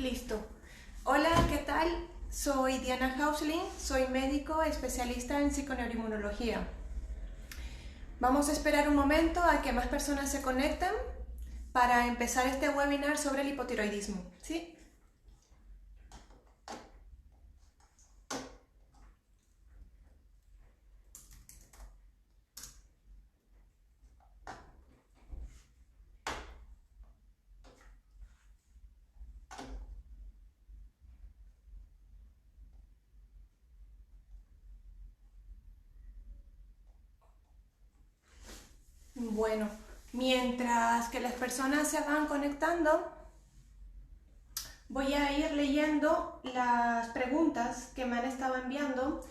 Listo. Hola, ¿qué tal? Soy Diana Hausling, soy médico especialista en psiconeuroinmunología. Vamos a esperar un momento a que más personas se conecten para empezar este webinar sobre el hipotiroidismo, ¿sí? Bueno, mientras que las personas se van conectando, voy a ir leyendo las preguntas que me han estado enviando,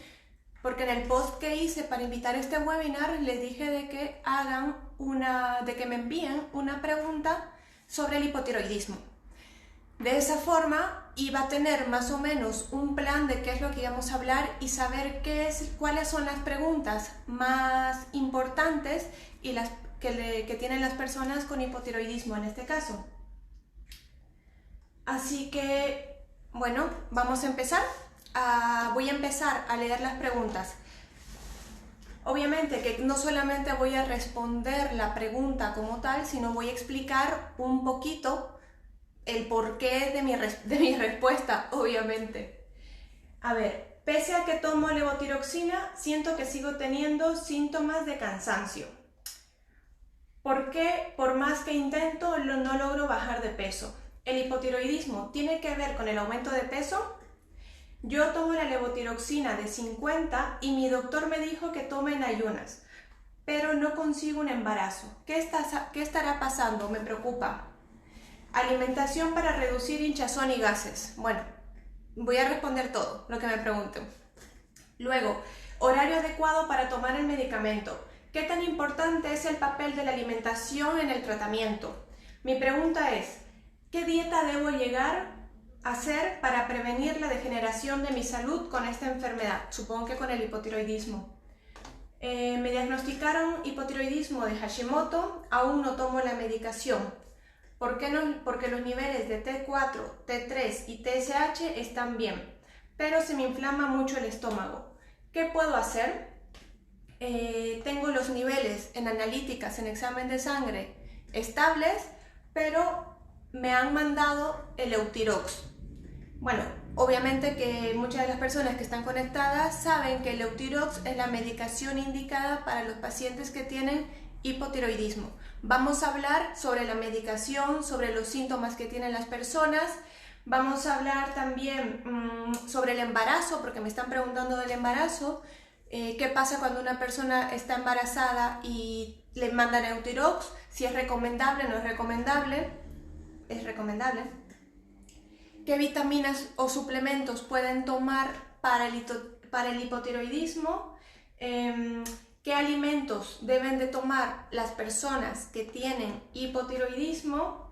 porque en el post que hice para invitar a este webinar les dije de que me envíen una pregunta sobre el hipotiroidismo. De esa forma iba a tener más o menos un plan de qué es lo que íbamos a hablar y saber cuáles son las preguntas más importantes y las que tienen las personas con hipotiroidismo en este caso. Así que, bueno, vamos a empezar. Voy a empezar a leer las preguntas. Obviamente que no solamente voy a responder la pregunta como tal, sino voy a explicar un poquito el porqué de mi respuesta, obviamente. A ver, pese a que tomo levotiroxina, siento que sigo teniendo síntomas de cansancio. ¿Por qué, por más que intento, no logro bajar de peso? ¿El hipotiroidismo tiene que ver con el aumento de peso? Yo tomo la levotiroxina de 50 y mi doctor me dijo que tome en ayunas, pero no consigo un embarazo. ¿Qué estará pasando? Me preocupa. Alimentación para reducir hinchazón y gases. Bueno, voy a responder todo lo que me pregunten. Luego, horario adecuado para tomar el medicamento. ¿Qué tan importante es el papel de la alimentación en el tratamiento? Mi pregunta es, ¿qué dieta debo llegar a hacer para prevenir la degeneración de mi salud con esta enfermedad? Supongo que con el hipotiroidismo. Me diagnosticaron hipotiroidismo de Hashimoto, aún no tomo la medicación. ¿Por qué no? Porque los niveles de T4, T3 y TSH están bien, pero se me inflama mucho el estómago. ¿Qué puedo hacer? Tengo los niveles en analíticas, en examen de sangre, estables, pero me han mandado el Eutirox. Bueno, obviamente que muchas de las personas que están conectadas saben que el Eutirox es la medicación indicada para los pacientes que tienen hipotiroidismo. Vamos a hablar sobre la medicación, sobre los síntomas que tienen las personas. Vamos a hablar también sobre el embarazo, porque me están preguntando del embarazo. ¿Qué pasa cuando una persona está embarazada y le mandan Eutirox? Si es recomendable, no es recomendable. Es recomendable. ¿Qué vitaminas o suplementos pueden tomar para el hipotiroidismo? ¿Qué alimentos deben de tomar las personas que tienen hipotiroidismo?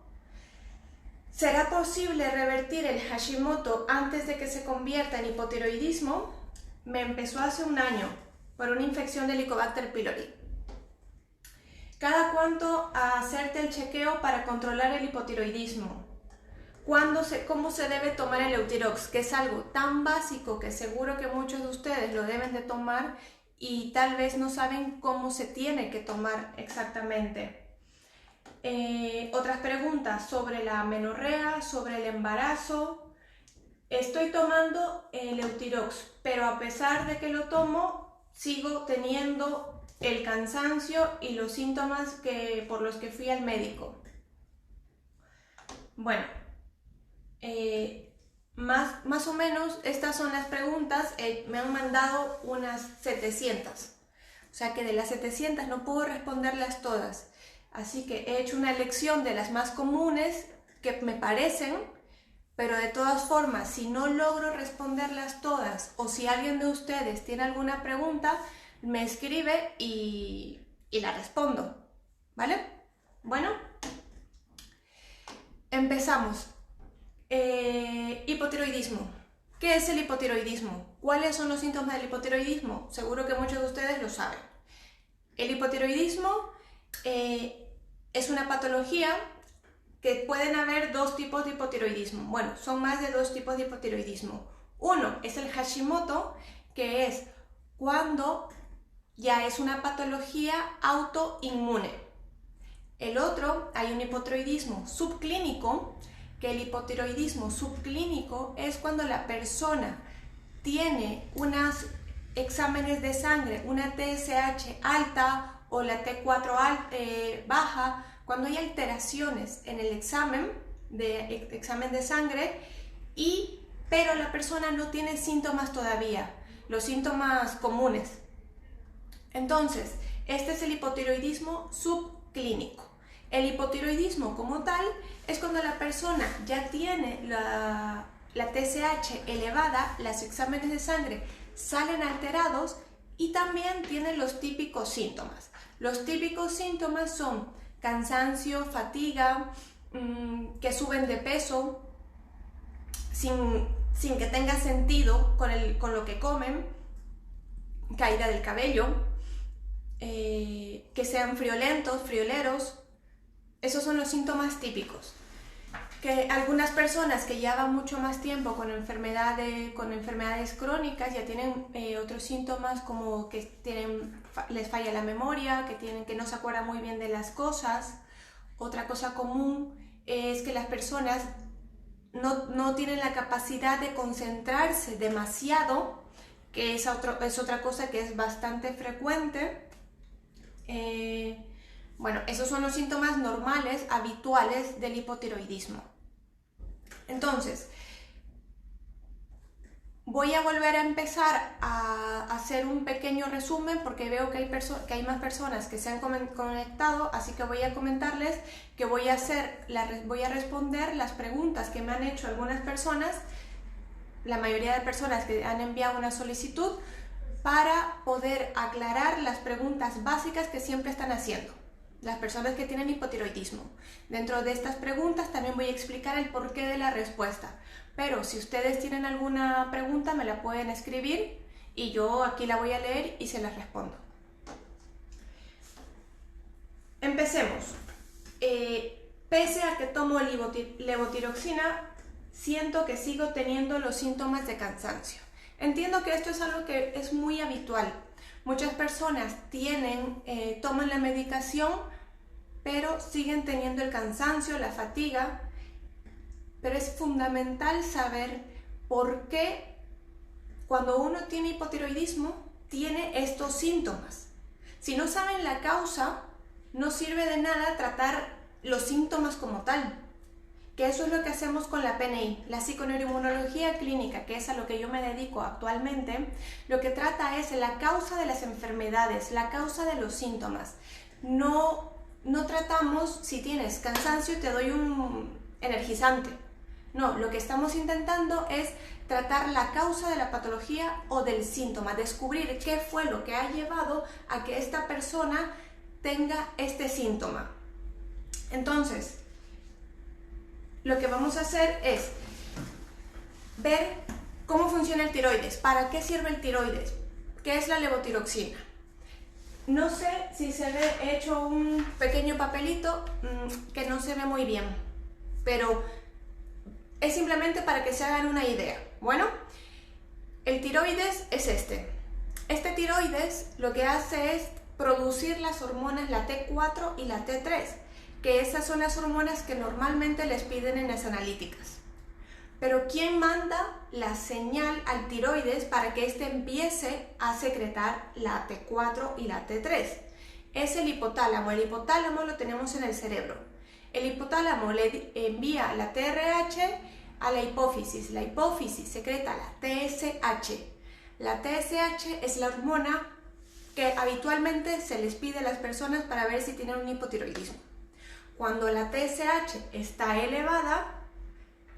¿Será posible revertir el Hashimoto antes de que se convierta en hipotiroidismo? Me empezó hace un año por una infección de Helicobacter pylori. ¿Cada cuánto hacerte el chequeo para controlar el hipotiroidismo? ¿Cómo se debe tomar el Eutirox? Que es algo tan básico que seguro que muchos de ustedes lo deben de tomar y tal vez no saben cómo se tiene que tomar exactamente. Otras preguntas sobre la amenorrea, sobre el embarazo. Estoy tomando el Eutirox, pero a pesar de que lo tomo, sigo teniendo el cansancio y los síntomas por los que fui al médico. Bueno, más o menos estas son las preguntas. Me han mandado unas 700, o sea que de las 700 no puedo responderlas todas, así que he hecho una elección de las más comunes que me parecen, pero de todas formas, si no logro responderlas todas o si alguien de ustedes tiene alguna pregunta, me escribe y la respondo, ¿vale? Bueno, empezamos. Hipotiroidismo. ¿Qué es el hipotiroidismo? ¿Cuáles son los síntomas del hipotiroidismo? Seguro que muchos de ustedes lo saben. El hipotiroidismo es una patología que pueden haber dos tipos de hipotiroidismo. Bueno, son más de dos tipos de hipotiroidismo. Uno es el Hashimoto, que es cuando ya es una patología autoinmune. El otro, hay un hipotiroidismo subclínico, que el hipotiroidismo subclínico es cuando la persona tiene unos exámenes de sangre, una TSH alta o la T4 baja, cuando hay alteraciones en el examen de sangre, pero la persona no tiene síntomas todavía, los síntomas comunes. Entonces, este es el hipotiroidismo subclínico. El hipotiroidismo como tal es cuando la persona ya tiene la TSH elevada, los exámenes de sangre salen alterados y también tiene los típicos síntomas. Los típicos síntomas son cansancio, fatiga, que suben de peso sin que tenga sentido con lo que comen, caída del cabello, que sean friolentos, frioleros. Esos son los síntomas típicos. Que algunas personas que llevan mucho más tiempo con enfermedades crónicas ya tienen otros síntomas como que les falla la memoria, que no se acuerdan muy bien de las cosas. Otra cosa común es que las personas no tienen la capacidad de concentrarse demasiado, que es otra cosa que es bastante frecuente. Bueno, esos son los síntomas normales, habituales del hipotiroidismo. Entonces, voy a volver a empezar a hacer un pequeño resumen porque veo que hay más personas que se han conectado, así que voy a comentarles que voy a responder las preguntas que me han hecho algunas personas, la mayoría de personas que han enviado una solicitud, para poder aclarar las preguntas básicas que siempre están haciendo las personas que tienen hipotiroidismo. Dentro de estas preguntas también voy a explicar el porqué de la respuesta, pero si ustedes tienen alguna pregunta me la pueden escribir y yo aquí la voy a leer y se las respondo. Empecemos. Pese a que tomo levotiroxina, siento que sigo teniendo los síntomas de cansancio. Entiendo que esto es algo que es muy habitual. Muchas personas toman la medicación, pero siguen teniendo el cansancio, la fatiga. Pero es fundamental saber por qué cuando uno tiene hipotiroidismo tiene estos síntomas. Si no saben la causa, no sirve de nada tratar los síntomas como tal. Que eso es lo que hacemos con la PNI, la psiconeuroinmunología clínica, que es a lo que yo me dedico actualmente. Lo que trata es la causa de las enfermedades, la causa de los síntomas. No tratamos si tienes cansancio y te doy un energizante. No, lo que estamos intentando es tratar la causa de la patología o del síntoma, descubrir qué fue lo que ha llevado a que esta persona tenga este síntoma. Entonces, lo que vamos a hacer es ver cómo funciona el tiroides, para qué sirve el tiroides, qué es la levotiroxina. No sé si se ve, he hecho un pequeño papelito que no se ve muy bien, pero es simplemente para que se hagan una idea. Bueno, el tiroides es este. Este tiroides lo que hace es producir las hormonas, la T4 y la T3, que esas son las hormonas que normalmente les piden en las analíticas. Pero ¿quién manda la señal al tiroides para que éste empiece a secretar la T4 y la T3? Es el hipotálamo. El hipotálamo lo tenemos en el cerebro. El hipotálamo le envía la TRH a la hipófisis. La hipófisis secreta la TSH. La TSH es la hormona que habitualmente se les pide a las personas para ver si tienen un hipotiroidismo. Cuando la TSH está elevada,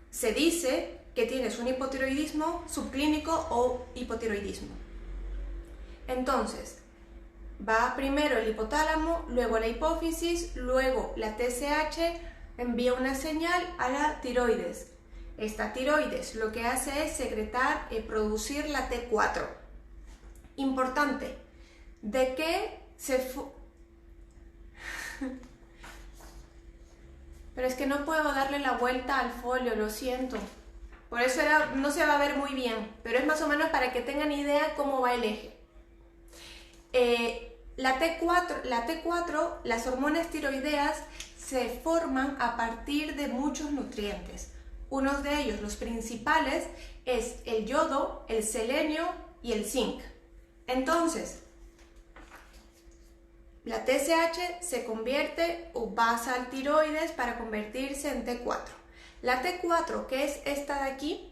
se dice que tienes un hipotiroidismo subclínico o hipotiroidismo. Entonces, va primero el hipotálamo, luego la hipófisis, luego la TSH envía una señal a la tiroides. Esta tiroides lo que hace es secretar y producir la T4. Importante, ¿de qué se Pero es que no puedo darle la vuelta al folio, lo siento. Por eso no se va a ver muy bien, pero es más o menos para que tengan idea cómo va el eje. La T4, las hormonas tiroideas, se forman a partir de muchos nutrientes. Unos de ellos, los principales, es el yodo, el selenio y el zinc. Entonces, la TSH se convierte o pasa al tiroides para convertirse en T4. La T4, que es esta de aquí,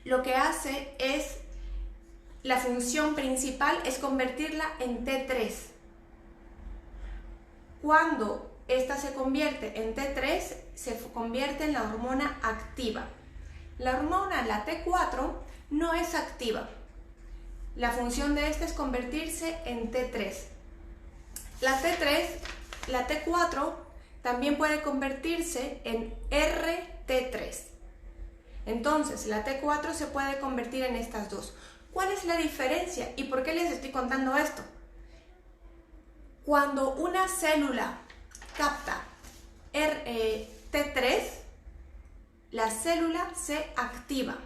lo que hace es, la función principal es convertirla en T3. Cuando esta se convierte en T3, se convierte en la hormona activa. La hormona, la T4, no es activa. La función de esta es convertirse en T3. La T4 también puede convertirse en RT3. Entonces, la T4 se puede convertir en estas dos. ¿Cuál es la diferencia y por qué les estoy contando esto? Cuando una célula capta T3, la célula se activa.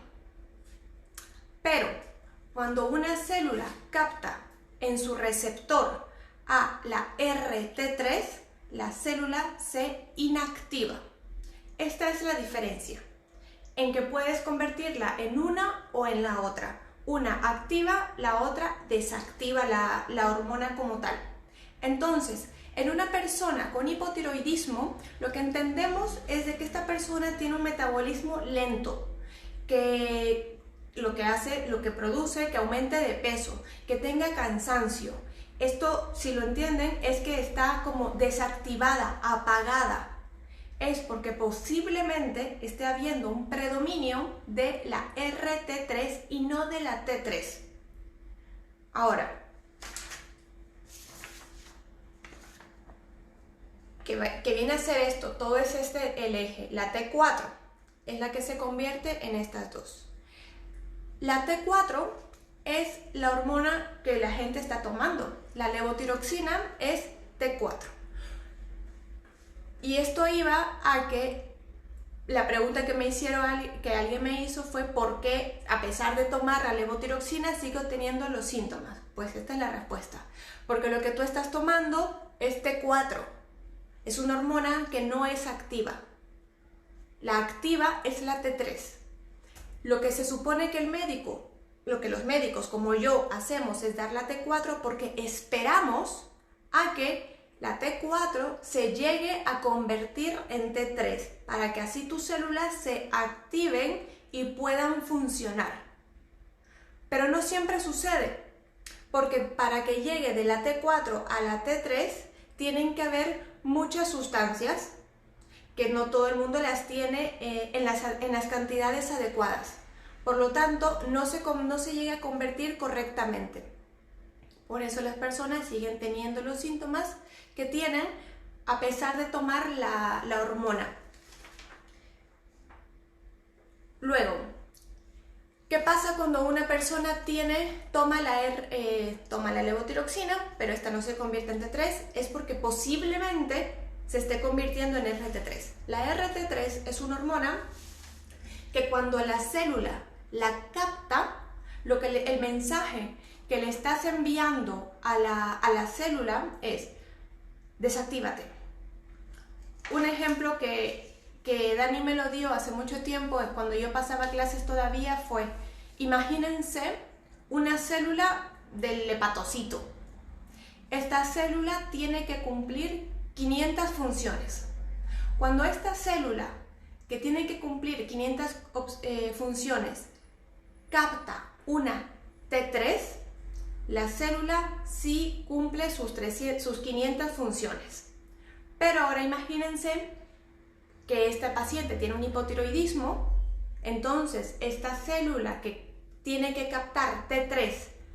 Pero cuando una célula capta en su receptor a la RT3, la célula se inactiva. Esta es la diferencia, en que puedes convertirla en una o en la otra. Una activa, la otra desactiva la hormona como tal. Entonces, en una persona con hipotiroidismo, lo que entendemos es de que esta persona tiene un metabolismo lento, que lo que produce que aumente de peso, que tenga cansancio. Esto, si lo entienden, es que está como desactivada, apagada. Es porque posiblemente esté habiendo un predominio de la RT3 y no de la T3. Ahora, ¿qué viene a ser esto? Todo es el eje. La T4 es la que se convierte en estas dos. La T4 es la hormona que la gente está tomando. La levotiroxina es T4. Y esto iba a que la pregunta que alguien me hizo fue ¿por qué a pesar de tomar la levotiroxina sigo teniendo los síntomas? Pues esta es la respuesta. Porque lo que tú estás tomando es T4. Es una hormona que no es activa. La activa es la T3. Lo que se supone que lo que los médicos como yo hacemos es dar la T4 porque esperamos a que la T4 se llegue a convertir en T3 para que así tus células se activen y puedan funcionar. Pero no siempre sucede, porque para que llegue de la T4 a la T3 tienen que haber muchas sustancias que no todo el mundo las tiene en las cantidades adecuadas. Por lo tanto, no se llega a convertir correctamente. Por eso las personas siguen teniendo los síntomas que tienen a pesar de tomar la hormona. Luego, ¿qué pasa cuando una persona toma la levotiroxina, pero esta no se convierte en T3? Es porque posiblemente se esté convirtiendo en RT3. La RT3 es una hormona que cuando la célula la capta, el mensaje que le estás enviando a la célula es desactívate. Un ejemplo que Dani me lo dio hace mucho tiempo, cuando yo pasaba clases todavía, fue, imagínense una célula del hepatocito. Esta célula tiene que cumplir 500 funciones. Cuando esta célula, que tiene que cumplir 500 funciones, capta una T3, la célula sí cumple sus 500 funciones. Pero ahora imagínense que este paciente tiene un hipotiroidismo, entonces esta célula que tiene que captar T3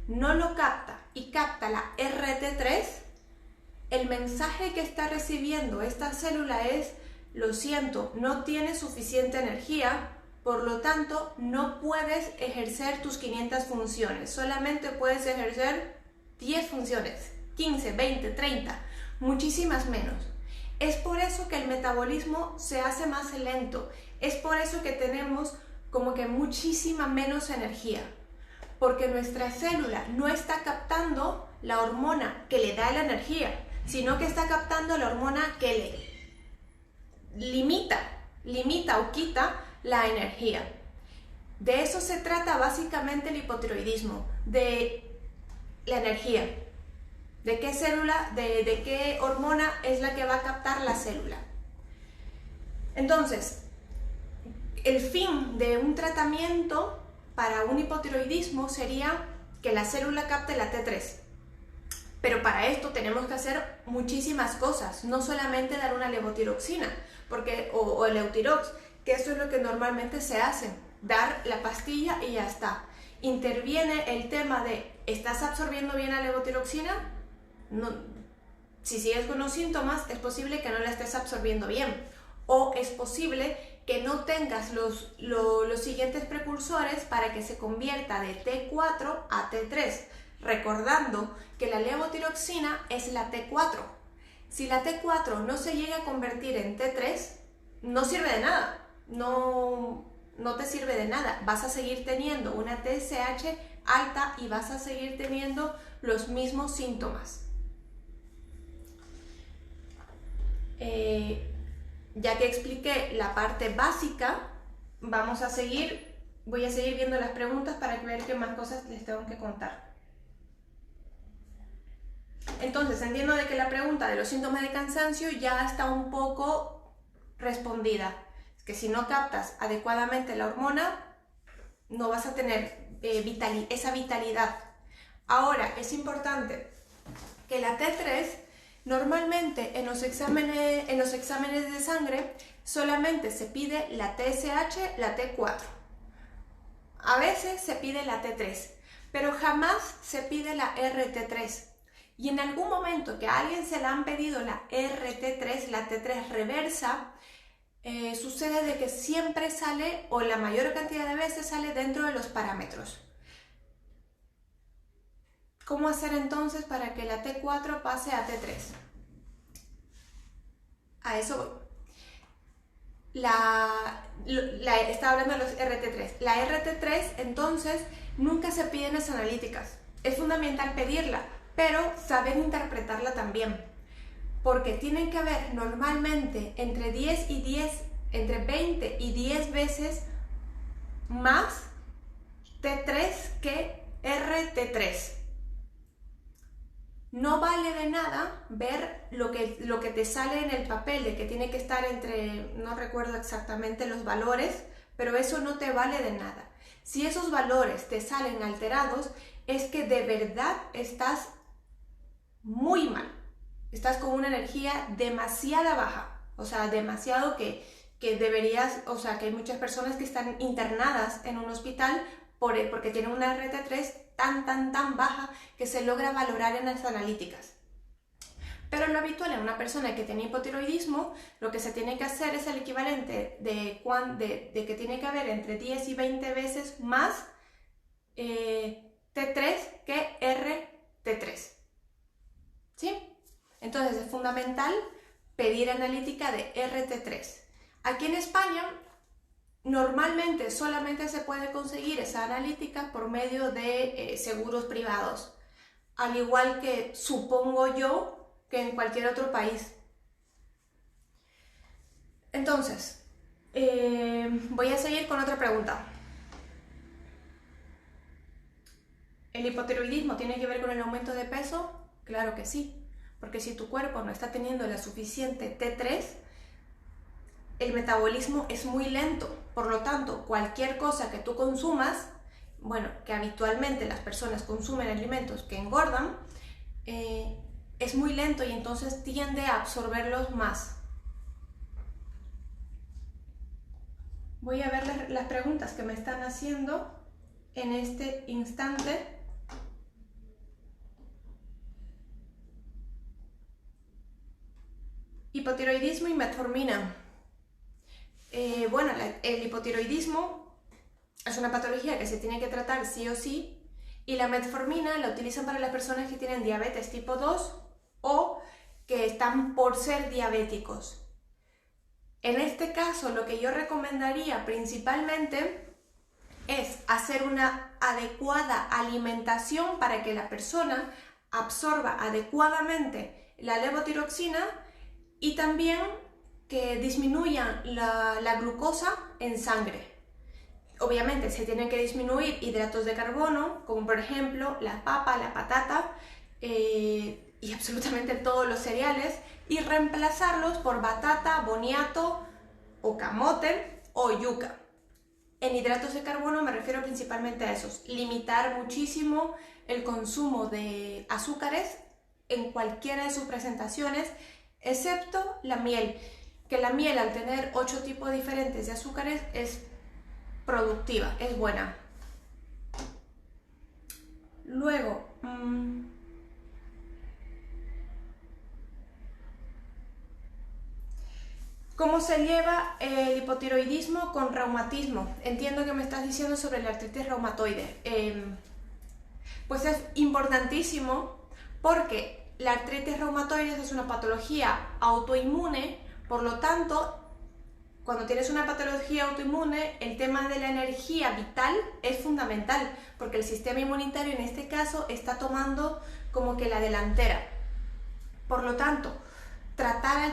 no lo capta y capta la RT3, el mensaje que está recibiendo esta célula es: lo siento, no tienes suficiente energía, por lo tanto no puedes ejercer tus 500 funciones, solamente puedes ejercer 10 funciones, 15, 20, 30, muchísimas menos. Es por eso que el metabolismo se hace más lento, es por eso que tenemos como que muchísima menos energía, porque nuestra célula no está captando la hormona que le da la energía, sino que está captando la hormona que le limita o quita la energía. De eso se trata básicamente el hipotiroidismo, de la energía, de qué célula, de qué hormona es la que va a captar la célula. Entonces, el fin de un tratamiento para un hipotiroidismo sería que la célula capte la T3. Pero para esto tenemos que hacer muchísimas cosas, no solamente dar una levotiroxina o el Eutirox, que eso es lo que normalmente se hace, dar la pastilla y ya está. Interviene el tema de, ¿estás absorbiendo bien la levotiroxina? No, si sigues con los síntomas, es posible que no la estés absorbiendo bien, o es posible que no tengas los siguientes precursores para que se convierta de T4 a T3, recordando que la levotiroxina es la T4. Si la T4 no se llega a convertir en T3, no sirve de nada, no te sirve de nada, vas a seguir teniendo una TSH alta y vas a seguir teniendo los mismos síntomas. Ya que expliqué la parte básica, voy a seguir viendo las preguntas para ver qué más cosas les tengo que contar. Entonces, entiendo de que la pregunta de los síntomas de cansancio ya está un poco respondida. Es que si no captas adecuadamente la hormona, no vas a tener esa vitalidad. Ahora, es importante que la T3, normalmente en los exámenes de sangre, solamente se pide la TSH, la T4. A veces se pide la T3, pero jamás se pide la RT3. Y en algún momento que a alguien se le han pedido la RT3, la T3 reversa, sucede de que siempre sale, o la mayor cantidad de veces sale dentro de los parámetros. ¿Cómo hacer entonces para que la T4 pase a T3? A eso voy. Estaba hablando de los RT3. La RT3, entonces, nunca se pide en las analíticas. Es fundamental pedirla, pero saber interpretarla también. Porque tienen que haber normalmente entre 20 y 10 veces más T3 que RT3. No vale de nada ver lo que te sale en el papel, de que tiene que estar entre, no recuerdo exactamente los valores, pero eso no te vale de nada. Si esos valores te salen alterados, es que de verdad estás muy mal. Estás con una energía demasiado baja, o sea, demasiado que deberías, o sea, que hay muchas personas que están internadas en un hospital porque tienen una RT3 tan baja que se logra valorar en las analíticas. Pero lo habitual en una persona que tiene hipotiroidismo, lo que se tiene que hacer es el equivalente de que tiene que haber entre 10 y 20 veces más T3 que RT3. ¿Sí? Entonces es fundamental pedir analítica de RT3. Aquí en España normalmente solamente se puede conseguir esa analítica por medio de seguros privados, al igual que supongo yo que en cualquier otro país. Entonces, voy a seguir con otra pregunta. ¿El hipotiroidismo tiene que ver con el aumento de peso? Claro que sí, porque si tu cuerpo no está teniendo la suficiente T3, el metabolismo es muy lento. Por lo tanto, cualquier cosa que tú consumas, bueno, que habitualmente las personas consumen alimentos que engordan, es muy lento y entonces tiende a absorberlos más. Voy a ver las preguntas que me están haciendo en este instante. Hipotiroidismo y metformina. Bueno, el hipotiroidismo es una patología que se tiene que tratar sí o sí, y la metformina la utilizan para las personas que tienen diabetes tipo 2 o que están por ser diabéticos. En este caso, lo que yo recomendaría principalmente es hacer una adecuada alimentación para que la persona absorba adecuadamente la levotiroxina y también que disminuyan la glucosa en sangre. Obviamente se tienen que disminuir hidratos de carbono, como por ejemplo la papa, la patata y absolutamente todos los cereales, y reemplazarlos por batata, boniato o camote o yuca. En hidratos de carbono me refiero principalmente a esos. Limitar muchísimo el consumo de azúcares en cualquiera de sus presentaciones, excepto la miel. Que la miel, al tener 8 tipos diferentes de azúcares, es productiva, es buena. Luego, ¿cómo se lleva el hipotiroidismo con reumatismo? Entiendo que me estás diciendo sobre la artritis reumatoide. Pues es importantísimo porque la artritis reumatoide es una patología autoinmune, por lo tanto, cuando tienes una patología autoinmune, el tema de la energía vital es fundamental, porque el sistema inmunitario en este caso está tomando como que la delantera. Por lo tanto, tratar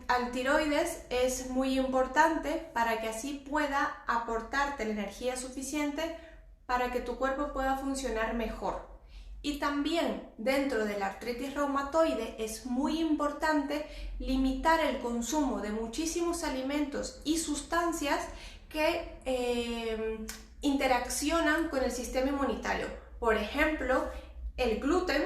al tiroides es muy importante para que así pueda aportarte la energía suficiente para que tu cuerpo pueda funcionar mejor. Y también dentro de la artritis reumatoide es muy importante limitar el consumo de muchísimos alimentos y sustancias que interaccionan con el sistema inmunitario. Por ejemplo, el gluten,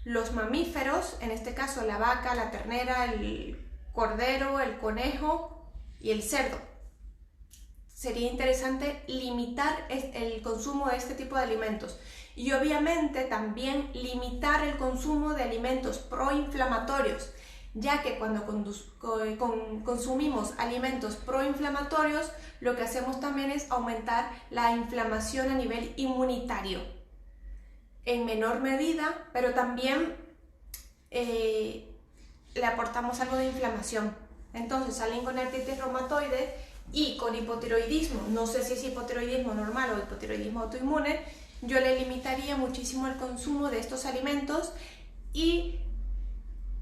los mamíferos, en este caso la vaca, la ternera, el cordero, el conejo y el cerdo. Sería interesante limitar el consumo de este tipo de alimentos. Y obviamente también limitar el consumo de alimentos proinflamatorios, ya que cuando consumimos alimentos proinflamatorios, lo que hacemos también es aumentar la inflamación a nivel inmunitario. En menor medida, pero también le aportamos algo de inflamación. Entonces, alguien con artritis reumatoide y con hipotiroidismo, no sé si es hipotiroidismo normal o hipotiroidismo autoinmune, yo le limitaría muchísimo el consumo de estos alimentos y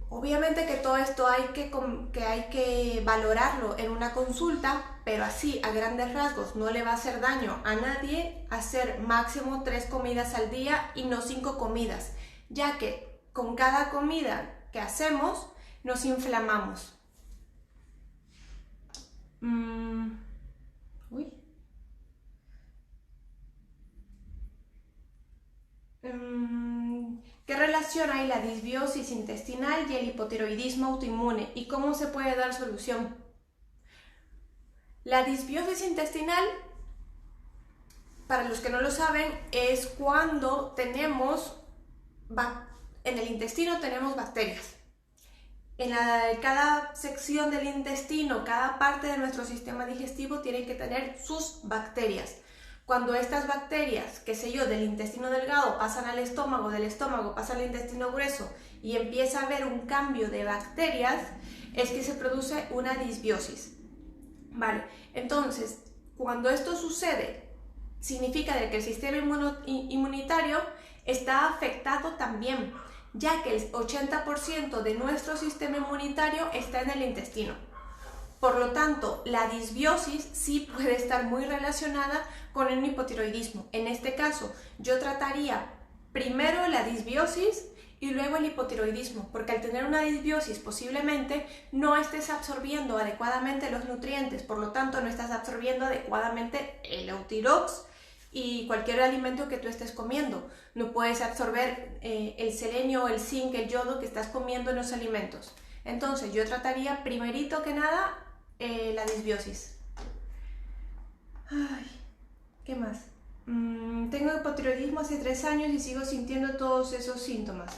obviamente que todo esto hay que valorarlo en una consulta, pero así a grandes rasgos no le va a hacer daño a nadie hacer máximo 3 comidas al día y no 5 comidas, ya que con cada comida que hacemos nos inflamamos. ¿Qué relación hay la disbiosis intestinal y el hipotiroidismo autoinmune? ¿Y cómo se puede dar solución? La disbiosis intestinal, para los que no lo saben, es cuando en el intestino tenemos bacterias. En cada sección del intestino, cada parte de nuestro sistema digestivo tiene que tener sus bacterias. Cuando estas bacterias, qué sé yo, del intestino delgado pasan al estómago, del estómago pasan al intestino grueso y empieza a haber un cambio de bacterias, es que se produce una disbiosis. Vale, entonces, cuando esto sucede, significa que el sistema inmunitario está afectado también, ya que el 80% de nuestro sistema inmunitario está en el intestino. Por lo tanto, la disbiosis sí puede estar muy relacionada con el hipotiroidismo. En este caso, yo trataría primero la disbiosis y luego el hipotiroidismo, porque al tener una disbiosis posiblemente no estés absorbiendo adecuadamente los nutrientes, por lo tanto no estás absorbiendo adecuadamente el Euthyrox y cualquier alimento que tú estés comiendo. No puedes absorber el selenio, el zinc, el yodo que estás comiendo en los alimentos. Entonces yo trataría primerito que nada la disbiosis. Ay, ¿qué más? Tengo hipotiroidismo hace 3 años y sigo sintiendo todos esos síntomas.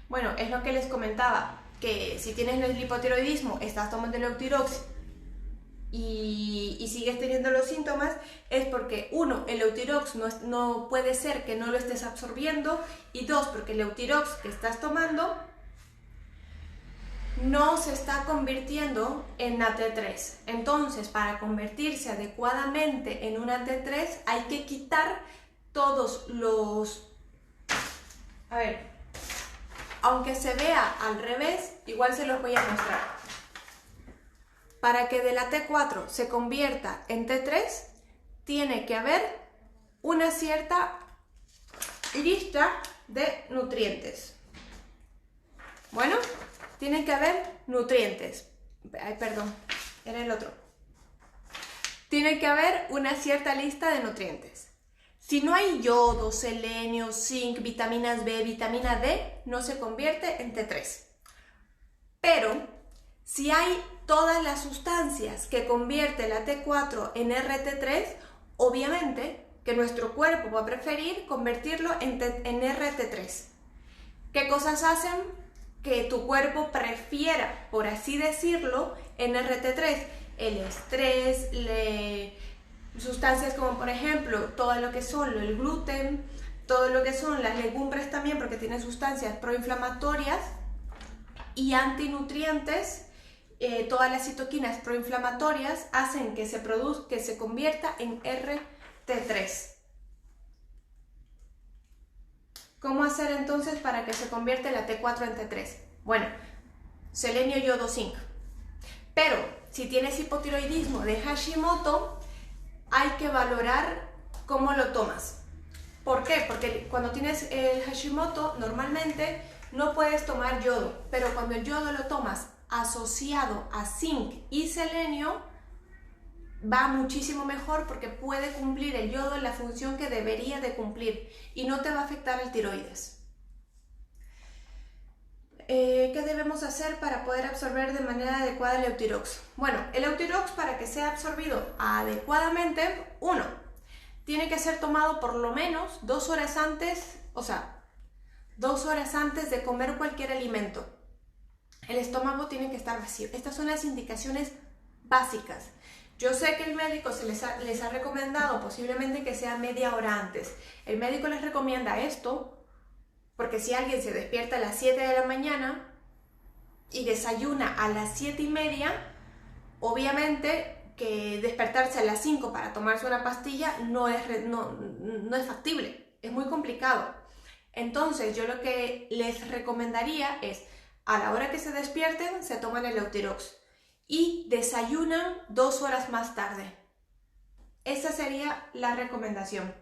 Bueno, es lo que les comentaba, que si tienes el hipotiroidismo, estás tomando el Euthyrox y sigues teniendo los síntomas, es porque 1, el Euthyrox no puede ser que no lo estés absorbiendo, y 2, porque el Euthyrox que estás tomando no se está convirtiendo en AT3. Entonces, para convertirse adecuadamente en un AT3 hay que quitar todos los... A ver, aunque se vea al revés, igual se los voy a mostrar. Para que de la T4 se convierta en T3, tiene que haber una cierta lista de nutrientes. Bueno, tiene que haber nutrientes. Ay, perdón, era el otro. Tiene que haber una cierta lista de nutrientes. Si no hay yodo, selenio, zinc, vitaminas B, vitamina D, no se convierte en T3. Pero si hay todas las sustancias que convierte la T4 en RT3, obviamente que nuestro cuerpo va a preferir convertirlo en RT3. ¿Qué cosas hacen que tu cuerpo prefiera, por así decirlo, en RT3? El estrés, sustancias como por ejemplo todo lo que son el gluten, todo lo que son las legumbres también, porque tienen sustancias proinflamatorias y antinutrientes. Todas las citoquinas proinflamatorias hacen que se convierta en RT3. ¿Cómo hacer entonces para que se convierta la T4 en T3? Bueno, selenio, yodo, zinc. Pero si tienes hipotiroidismo de Hashimoto, hay que valorar cómo lo tomas. ¿Por qué? Porque cuando tienes el Hashimoto, normalmente no puedes tomar yodo, pero cuando el yodo lo tomas asociado a zinc y selenio, va muchísimo mejor porque puede cumplir el yodo la función que debería de cumplir y no te va a afectar el tiroides. ¿Qué debemos hacer para poder absorber de manera adecuada el Euthyrox? Bueno, el Euthyrox, para que sea absorbido adecuadamente, tiene que ser tomado por lo menos 2 horas antes, 2 horas antes de comer cualquier alimento. El estómago tiene que estar vacío. Estas son las indicaciones básicas. Yo sé que el médico les ha recomendado posiblemente que sea media hora antes. El médico les recomienda esto porque si alguien se despierta a las 7 de la mañana y desayuna a las 7:30, obviamente que despertarse a las 5 para tomarse una pastilla no es factible, es muy complicado. Entonces yo lo que les recomendaría es, a la hora que se despierten, se toman el Euthyrox y desayunan 2 horas más tarde. Esa sería la recomendación.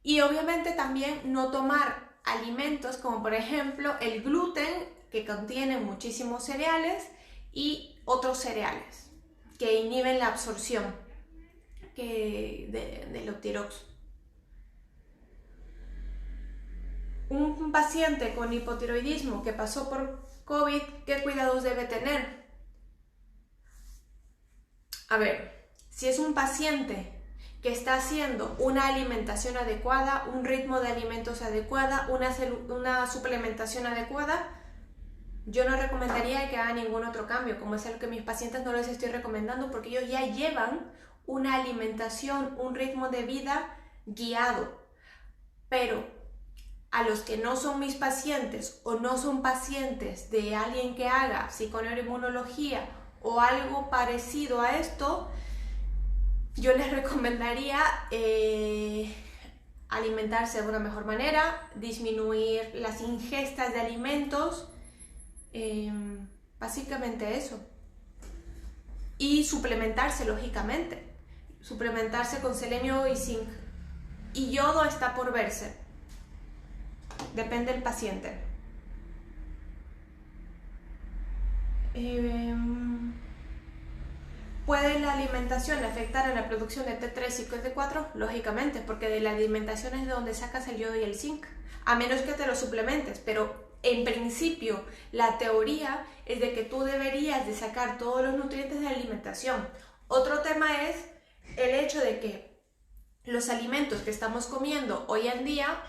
Y obviamente también no tomar alimentos como por ejemplo el gluten, que contiene muchísimos cereales, y otros cereales que inhiben la absorción del Euthyrox. Un paciente con hipotiroidismo que pasó por COVID, ¿qué cuidados debe tener? A ver, si es un paciente que está haciendo una alimentación adecuada, un ritmo de alimentos adecuada, una suplementación adecuada, yo no recomendaría que hagan ningún otro cambio, como es algo que mis pacientes no les estoy recomendando, porque ellos ya llevan una alimentación, un ritmo de vida guiado. Pero a los que no son mis pacientes o no son pacientes de alguien que haga psiconeuroinmunología o algo parecido a esto, yo les recomendaría alimentarse de una mejor manera, disminuir las ingestas de alimentos, básicamente eso. Y suplementarse, lógicamente. Suplementarse con selenio y zinc. Y yodo está por verse. Depende del paciente. ¿Puede la alimentación afectar a la producción de T3 y T4? Lógicamente, porque de la alimentación es de donde sacas el yodo y el zinc, a menos que te lo suplementes, pero en principio la teoría es de que tú deberías de sacar todos los nutrientes de la alimentación. Otro tema es el hecho de que los alimentos que estamos comiendo hoy en día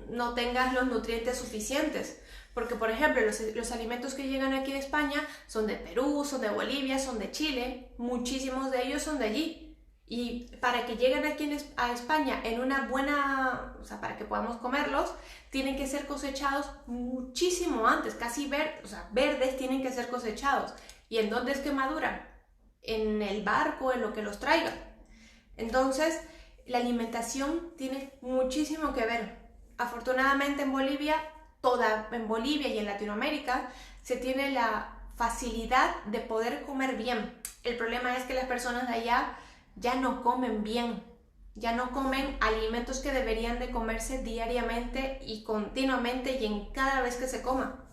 no tengan los nutrientes suficientes. Porque, por ejemplo, los alimentos que llegan aquí de España son de Perú, son de Bolivia, son de Chile, muchísimos de ellos son de allí. Y para que lleguen aquí a España en una buena, o sea, para que podamos comerlos, tienen que ser cosechados muchísimo antes, casi verdes tienen que ser cosechados. ¿Y en dónde es que maduran? En el barco, en lo que los traiga. Entonces, la alimentación tiene muchísimo que ver. Afortunadamente en Bolivia y en Latinoamérica se tiene la facilidad de poder comer bien. El problema es que las personas de allá ya no comen bien, ya no comen alimentos que deberían de comerse diariamente y continuamente y en cada vez que se coma,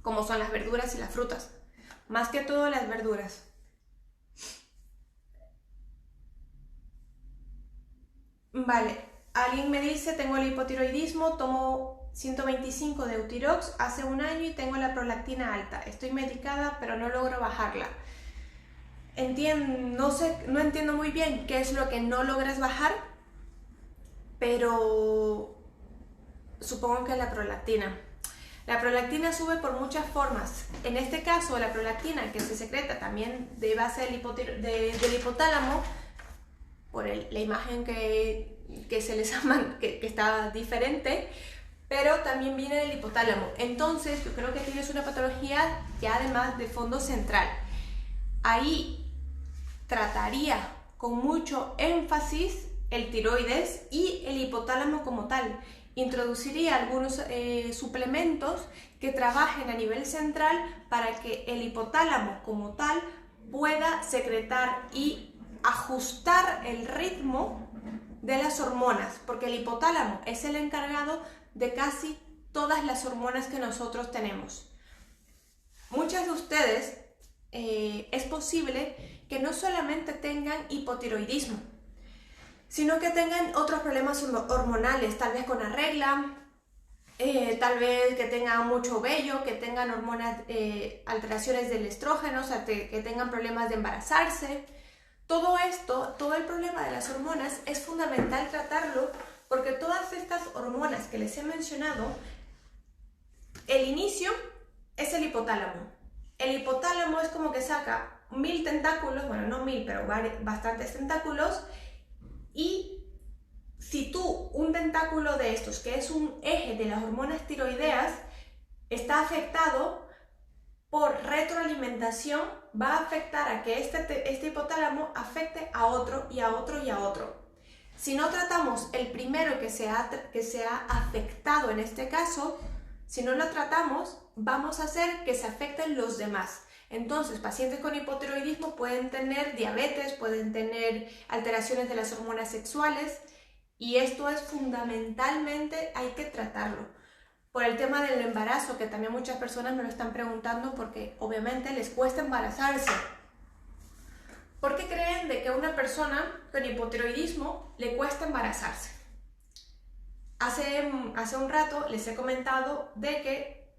como son las verduras y las frutas, más que todo las verduras. Vale, alguien me dice, tengo el hipotiroidismo, tomo 125 de Eutirox hace un año y tengo la prolactina alta. Estoy medicada, pero no logro bajarla. No entiendo muy bien qué es lo que no logras bajar, pero supongo que la prolactina. La prolactina sube por muchas formas. En este caso, la prolactina que se secreta también de base del hipotálamo, por la imagen que se les que está diferente, pero también viene del hipotálamo. Entonces, yo creo que tienes una patología ya además de fondo central. Ahí trataría con mucho énfasis el tiroides y el hipotálamo como tal. Introduciría algunos suplementos que trabajen a nivel central para que el hipotálamo como tal pueda secretar y ajustar el ritmo de las hormonas, porque el hipotálamo es el encargado de casi todas las hormonas que nosotros tenemos. Muchas de ustedes es posible que no solamente tengan hipotiroidismo, sino que tengan otros problemas hormonales, tal vez con la regla, tal vez que tengan mucho vello, que tengan hormonas, alteraciones del estrógeno, o sea, que tengan problemas de embarazarse. Todo esto, todo el problema de las hormonas es fundamental tratarlo porque todas estas hormonas que les he mencionado, el inicio es el hipotálamo. El hipotálamo es como que saca 1000 tentáculos, bueno, no 1000, pero bastantes tentáculos, y si un tentáculo de estos, que es un eje de las hormonas tiroideas, está afectado por retroalimentación, va a afectar a que este hipotálamo afecte a otro y a otro y a otro. Si no tratamos el primero que se ha afectado en este caso, si no lo tratamos, vamos a hacer que se afecten los demás. Entonces, pacientes con hipotiroidismo pueden tener diabetes, pueden tener alteraciones de las hormonas sexuales, y esto es fundamentalmente, hay que tratarlo. Por el tema del embarazo, que también muchas personas me lo están preguntando porque obviamente les cuesta embarazarse. ¿Por qué creen de que a una persona con hipotiroidismo le cuesta embarazarse? Hace un rato les he comentado de que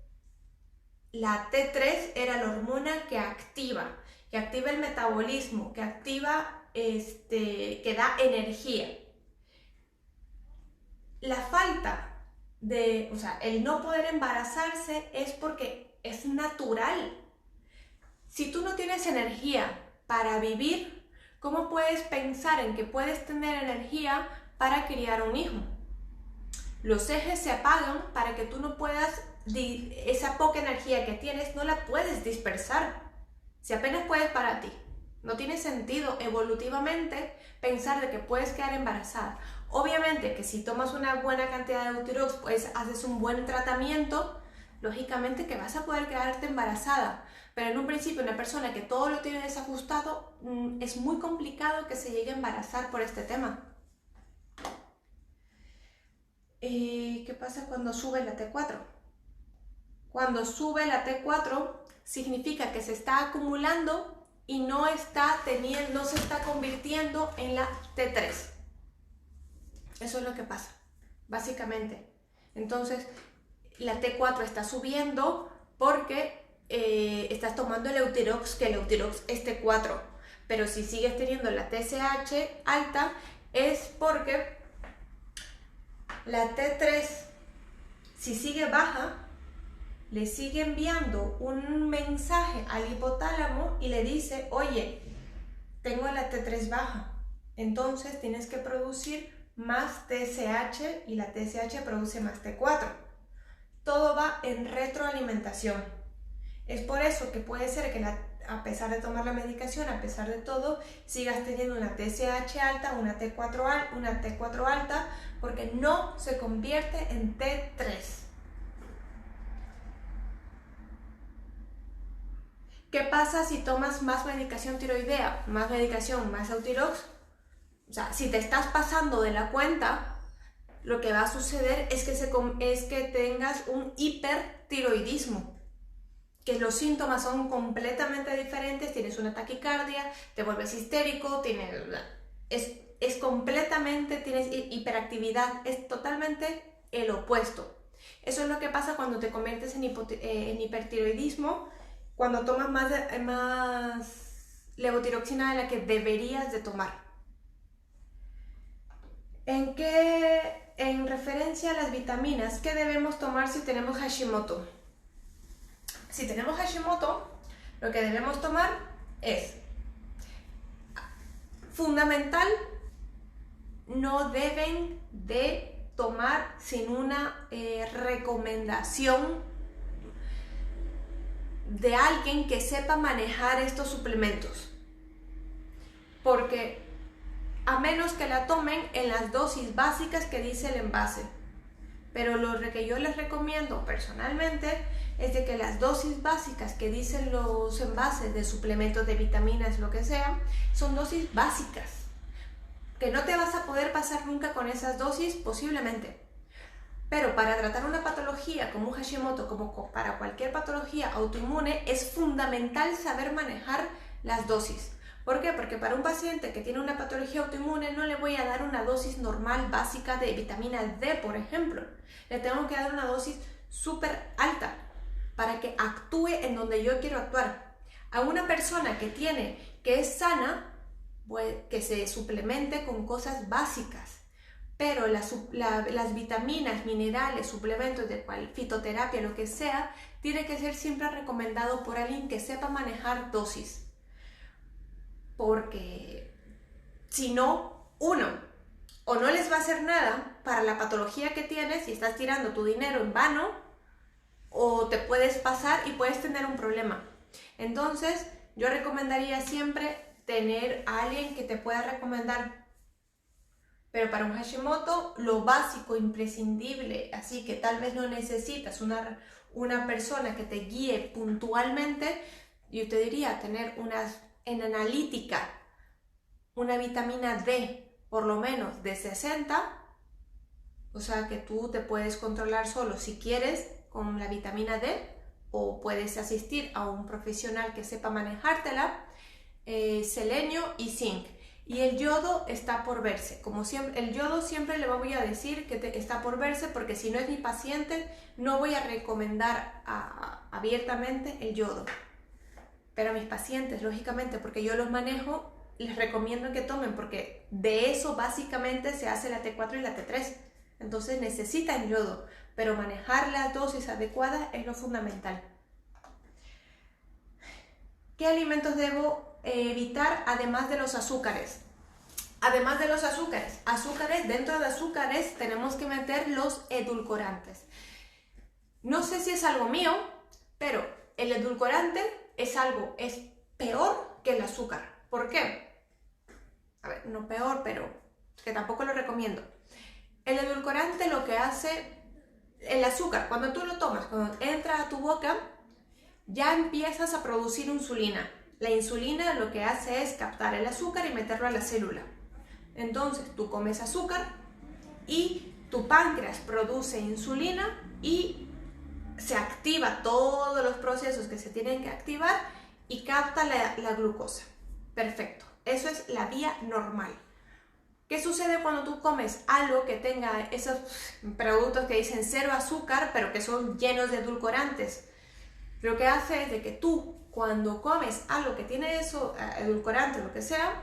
la T3 era la hormona que activa el metabolismo, que activa, que da energía. La falta o sea, el no poder embarazarse es porque es natural. Si tú no tienes energía para vivir, ¿cómo puedes pensar en que puedes tener energía para criar un hijo? Los ejes se apagan para que tú no puedas, esa poca energía que tienes, no la puedes dispersar. Si apenas puedes para ti, no tiene sentido evolutivamente pensar de que puedes quedar embarazada. Obviamente que si tomas una buena cantidad de Eutirox, pues haces un buen tratamiento, lógicamente que vas a poder quedarte embarazada. Pero en un principio una persona que todo lo tiene desajustado, es muy complicado que se llegue a embarazar por este tema. ¿Qué pasa cuando sube la T4? Cuando sube la T4 significa que se está acumulando y no se está convirtiendo en la T3. Eso es lo que pasa, básicamente. Entonces, la T4 está subiendo porque estás tomando el Eutirox, que el Eutirox es T4. Pero si sigues teniendo la TSH alta, es porque la T3, si sigue baja, le sigue enviando un mensaje al hipotálamo y le dice, oye, tengo la T3 baja. Entonces tienes que producir más TSH y la TSH produce más T4. Todo va en retroalimentación. Es por eso que puede ser que a pesar de tomar la medicación, a pesar de todo, sigas teniendo una TSH alta, una T4 alta, porque no se convierte en T3. ¿Qué pasa si tomas más medicación tiroidea, más medicación, más Eutirox? O sea, si te estás pasando de la cuenta, lo que va a suceder es que tengas un hipertiroidismo, que los síntomas son completamente diferentes, tienes una taquicardia, te vuelves histérico, tienes hiperactividad, es totalmente el opuesto. Eso es lo que pasa cuando te conviertes en hipertiroidismo, cuando tomas más levotiroxina de la que deberías de tomar. En referencia a las vitaminas, ¿qué debemos tomar si tenemos Hashimoto? Si tenemos Hashimoto, lo que debemos tomar es fundamental, no deben de tomar sin una recomendación de alguien que sepa manejar estos suplementos, porque a menos que la tomen en las dosis básicas que dice el envase. Pero lo que yo les recomiendo personalmente es de que las dosis básicas que dicen los envases de suplementos de vitaminas, lo que sea, son dosis básicas, que no te vas a poder pasar nunca con esas dosis posiblemente. Pero para tratar una patología como un Hashimoto, como para cualquier patología autoinmune, es fundamental saber manejar las dosis. ¿Por qué? Porque para un paciente que tiene una patología autoinmune no le voy a dar una dosis normal básica de vitamina D, por ejemplo. Le tengo que dar una dosis súper alta para que actúe en donde yo quiero actuar. A una persona que es sana, pues, que se suplemente con cosas básicas. Pero las vitaminas, minerales, suplementos de fitoterapia, lo que sea, tiene que ser siempre recomendado por alguien que sepa manejar dosis. Porque si no, o no les va a hacer nada para la patología que tienes y estás tirando tu dinero en vano, o te puedes pasar y puedes tener un problema. Entonces, yo recomendaría siempre tener a alguien que te pueda recomendar. Pero para un Hashimoto, lo básico, imprescindible, así que tal vez no necesitas una persona que te guíe puntualmente, yo te diría tener en analítica una vitamina D por lo menos de 60, o sea que tú te puedes controlar solo si quieres con la vitamina D, o puedes asistir a un profesional que sepa manejártela, selenio y zinc. Y el yodo está por verse. Como siempre, el yodo siempre le voy a decir que está por verse, porque si no es mi paciente, no voy a recomendar abiertamente el yodo. Pero a mis pacientes, lógicamente, porque yo los manejo, les recomiendo que tomen, porque de eso básicamente se hace la T4 y la T3. Entonces necesitan yodo, pero manejar las dosis adecuadas es lo fundamental. ¿Qué alimentos debo evitar además de los azúcares? Además de los azúcares, dentro de azúcares tenemos que meter los edulcorantes. No sé si es algo mío, pero el edulcorante es peor que el azúcar. ¿Por qué? A ver, no peor, pero que tampoco lo recomiendo. El edulcorante lo que hace, el azúcar, cuando tú lo tomas, cuando entra a tu boca, ya empiezas a producir insulina. La insulina lo que hace es captar el azúcar y meterlo a la célula. Entonces tú comes azúcar y tu páncreas produce insulina y se activa todos los procesos que se tienen que activar y capta la glucosa. Perfecto. Eso es la vía normal. ¿Qué sucede cuando tú comes algo que tenga esos productos que dicen cero azúcar, pero que son llenos de edulcorantes? Lo que hace es de que tú, cuando comes algo que tiene eso, edulcorante, lo que sea,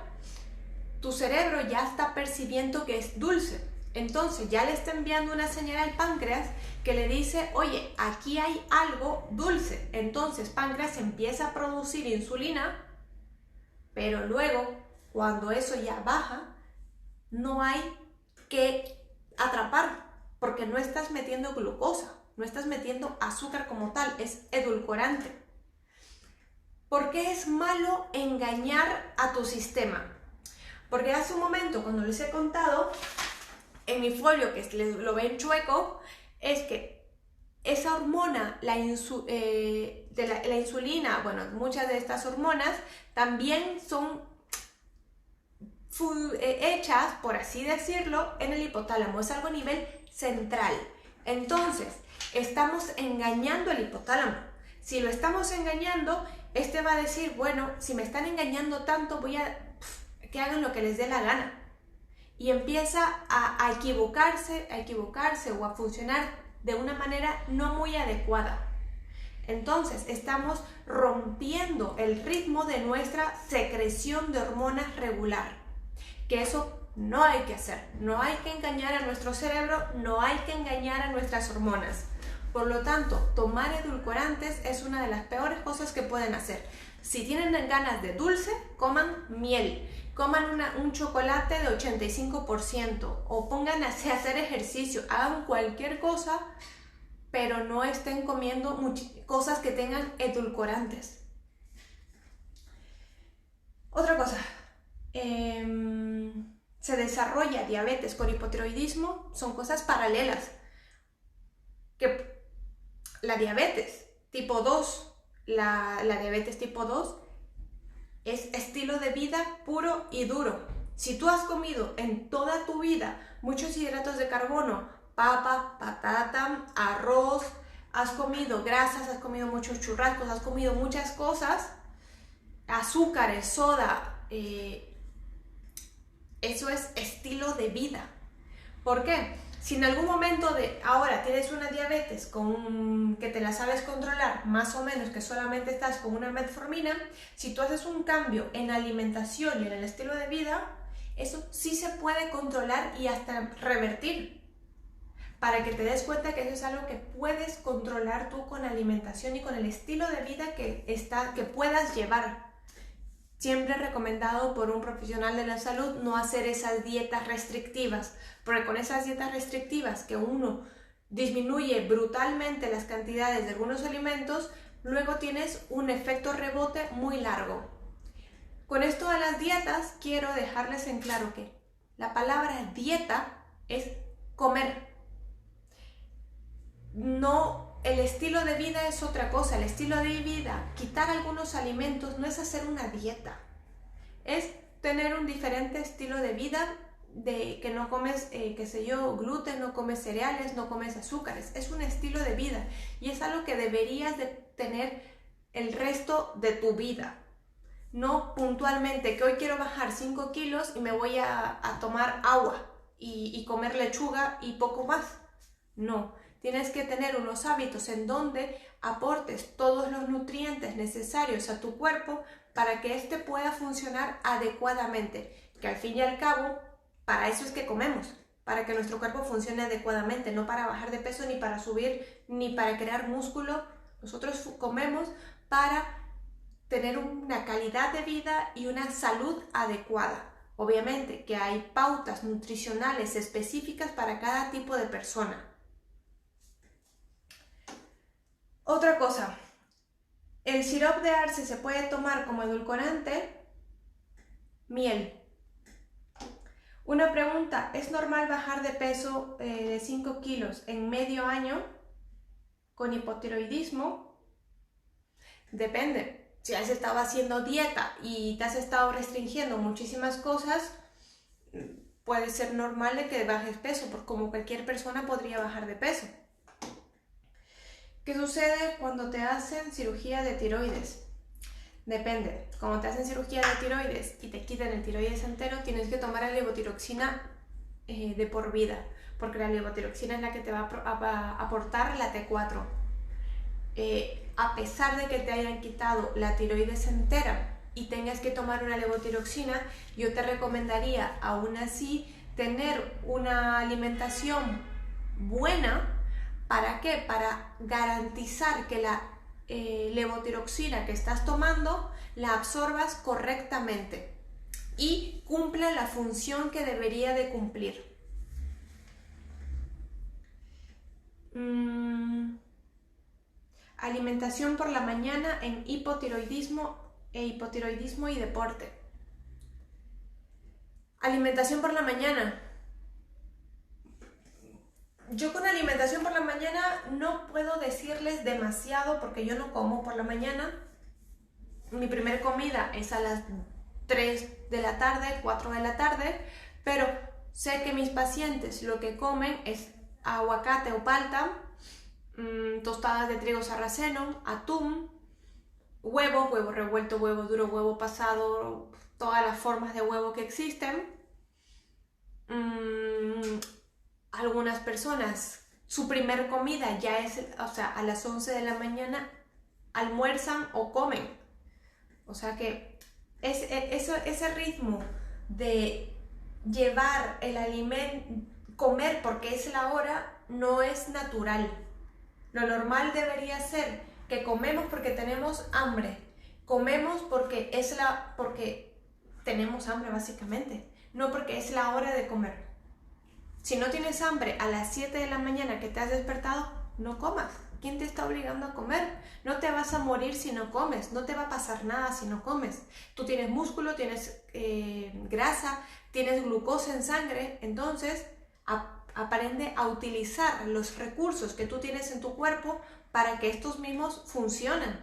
tu cerebro ya está percibiendo que es dulce. Entonces ya le está enviando una señal al páncreas que le dice, oye, aquí hay algo dulce. Entonces páncreas empieza a producir insulina, pero luego, cuando eso ya baja, no hay que atrapar, porque no estás metiendo glucosa, no estás metiendo azúcar como tal, es edulcorante. ¿Por qué es malo engañar a tu sistema? Porque hace un momento, cuando les he contado, en mi folio, que lo ven chueco, es que esa hormona, la insulina, bueno, muchas de estas hormonas también son hechas, por así decirlo, en el hipotálamo. Es algo a nivel central. Entonces, estamos engañando al hipotálamo. Si lo estamos engañando, este va a decir, bueno, si me están engañando tanto, voy a que hagan lo que les dé la gana. Y empieza a equivocarse o a funcionar de una manera no muy adecuada. Entonces, estamos rompiendo el ritmo de nuestra secreción de hormonas regular. Que eso no hay que hacer. No hay que engañar a nuestro cerebro, no hay que engañar a nuestras hormonas. Por lo tanto, tomar edulcorantes es una de las peores cosas que pueden hacer. Si tienen ganas de dulce, coman miel. Coman un chocolate de 85% o pónganse a hacer ejercicio, hagan cualquier cosa, pero no estén comiendo cosas que tengan edulcorantes. Otra cosa, se desarrolla diabetes con hipotiroidismo, son cosas paralelas. Que la diabetes tipo 2, la diabetes tipo 2 es estilo de vida puro y duro. Si tú has comido en toda tu vida muchos hidratos de carbono, papa, patata, arroz, has comido grasas, has comido muchos churrascos, has comido muchas cosas, azúcares, soda, eso es estilo de vida. ¿Por qué? Si en algún momento de ahora tienes una diabetes que te la sabes controlar, más o menos, que solamente estás con una metformina, si tú haces un cambio en la alimentación y en el estilo de vida, eso sí se puede controlar y hasta revertir. Para que te des cuenta que eso es algo que puedes controlar tú con la alimentación y con el estilo de vida que puedas llevar. Siempre recomendado por un profesional de la salud no hacer esas dietas restrictivas, porque con esas dietas restrictivas que uno disminuye brutalmente las cantidades de algunos alimentos, luego tienes un efecto rebote muy largo. Con esto de las dietas, quiero dejarles en claro que la palabra dieta es comer. No, el estilo de vida es otra cosa. El estilo de vida, quitar algunos alimentos, no es hacer una dieta. Es tener un diferente estilo de vida, de que no comes, gluten, no comes cereales, no comes azúcares. Es un estilo de vida y es algo que deberías de tener el resto de tu vida. No puntualmente que hoy quiero bajar 5 kilos y me voy a tomar agua y comer lechuga y poco más. No. Tienes que tener unos hábitos en donde aportes todos los nutrientes necesarios a tu cuerpo para que éste pueda funcionar adecuadamente. Que al fin y al cabo, para eso es que comemos, para que nuestro cuerpo funcione adecuadamente, no para bajar de peso, ni para subir, ni para crear músculo. Nosotros comemos para tener una calidad de vida y una salud adecuada. Obviamente que hay pautas nutricionales específicas para cada tipo de persona. Otra cosa, el sirope de arce se puede tomar como edulcorante. Miel. Una pregunta, ¿es normal bajar de peso de 5 kilos en medio año con hipotiroidismo? Depende. Si has estado haciendo dieta y te has estado restringiendo muchísimas cosas, puede ser normal de que bajes peso, porque como cualquier persona podría bajar de peso. ¿Qué sucede cuando te hacen cirugía de tiroides? Depende. Cuando te hacen cirugía de tiroides y te quitan el tiroides entero, tienes que tomar la levotiroxina de por vida, porque la levotiroxina es la que te va a aportar la T4. A pesar de que te hayan quitado la tiroides entera y tengas que tomar una levotiroxina, yo te recomendaría aún así tener una alimentación buena. ¿Para qué? Para garantizar que la levotiroxina que estás tomando la absorbas correctamente. y cumpla la función que debería de cumplir. Alimentación por la mañana en hipotiroidismo y deporte. Alimentación por la mañana. Yo con alimentación por la mañana no puedo decirles demasiado porque yo no como por la mañana. Mi primera comida es a las 3 de la tarde, 4 de la tarde, pero sé que mis pacientes lo que comen es aguacate o palta, tostadas de trigo sarraceno, atún, huevo revuelto, huevo duro, huevo pasado, todas las formas de huevo que existen. Algunas personas, su primer comida ya es, o sea, a las 11 de la mañana almuerzan o comen. O sea que ese ritmo de llevar el alimento, comer porque es la hora, no es natural. Lo normal debería ser que comemos porque tenemos hambre. Comemos porque tenemos hambre básicamente, no porque es la hora de comer. Si no tienes hambre a las 7 de la mañana que te has despertado, no comas. ¿Quién te está obligando a comer? No te vas a morir si no comes, no te va a pasar nada si no comes. Tú tienes músculo, tienes grasa, tienes glucosa en sangre, entonces aprende a utilizar los recursos que tú tienes en tu cuerpo para que estos mismos funcionen.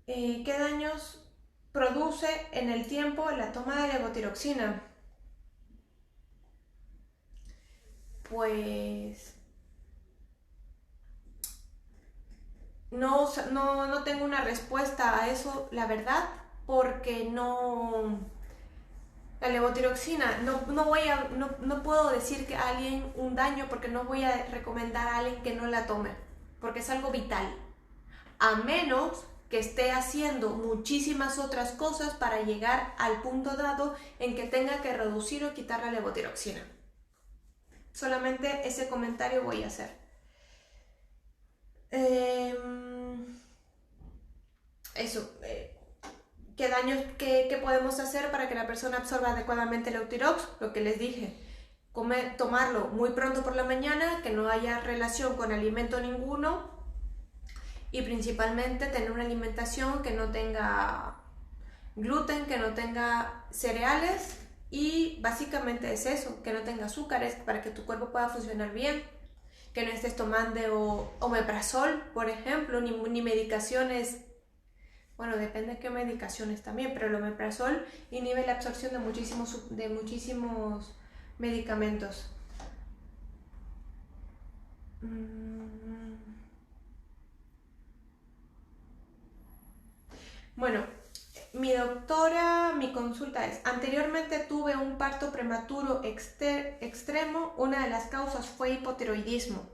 ¿Qué daños produce en el tiempo la toma de levotiroxina? Pues no tengo una respuesta a eso, la verdad, porque la levotiroxina, no puedo decir que a alguien un daño porque no voy a recomendar a alguien que no la tome, porque es algo vital, a menos que esté haciendo muchísimas otras cosas para llegar al punto dado en que tenga que reducir o quitar la levotiroxina. Solamente ese comentario voy a hacer. ¿Qué daños, qué podemos hacer para que la persona absorba adecuadamente el Eutirox? Lo que les dije, tomarlo muy pronto por la mañana, que no haya relación con alimento ninguno y principalmente tener una alimentación que no tenga gluten, que no tenga cereales y básicamente es eso, que no tenga azúcares para que tu cuerpo pueda funcionar bien, que no estés tomando omeprazol, por ejemplo, ni medicaciones. Bueno, depende de qué medicaciones también, pero el omeprazol inhibe la absorción de muchísimos medicamentos. Bueno, mi consulta es, anteriormente tuve un parto prematuro extremo, una de las causas fue hipotiroidismo.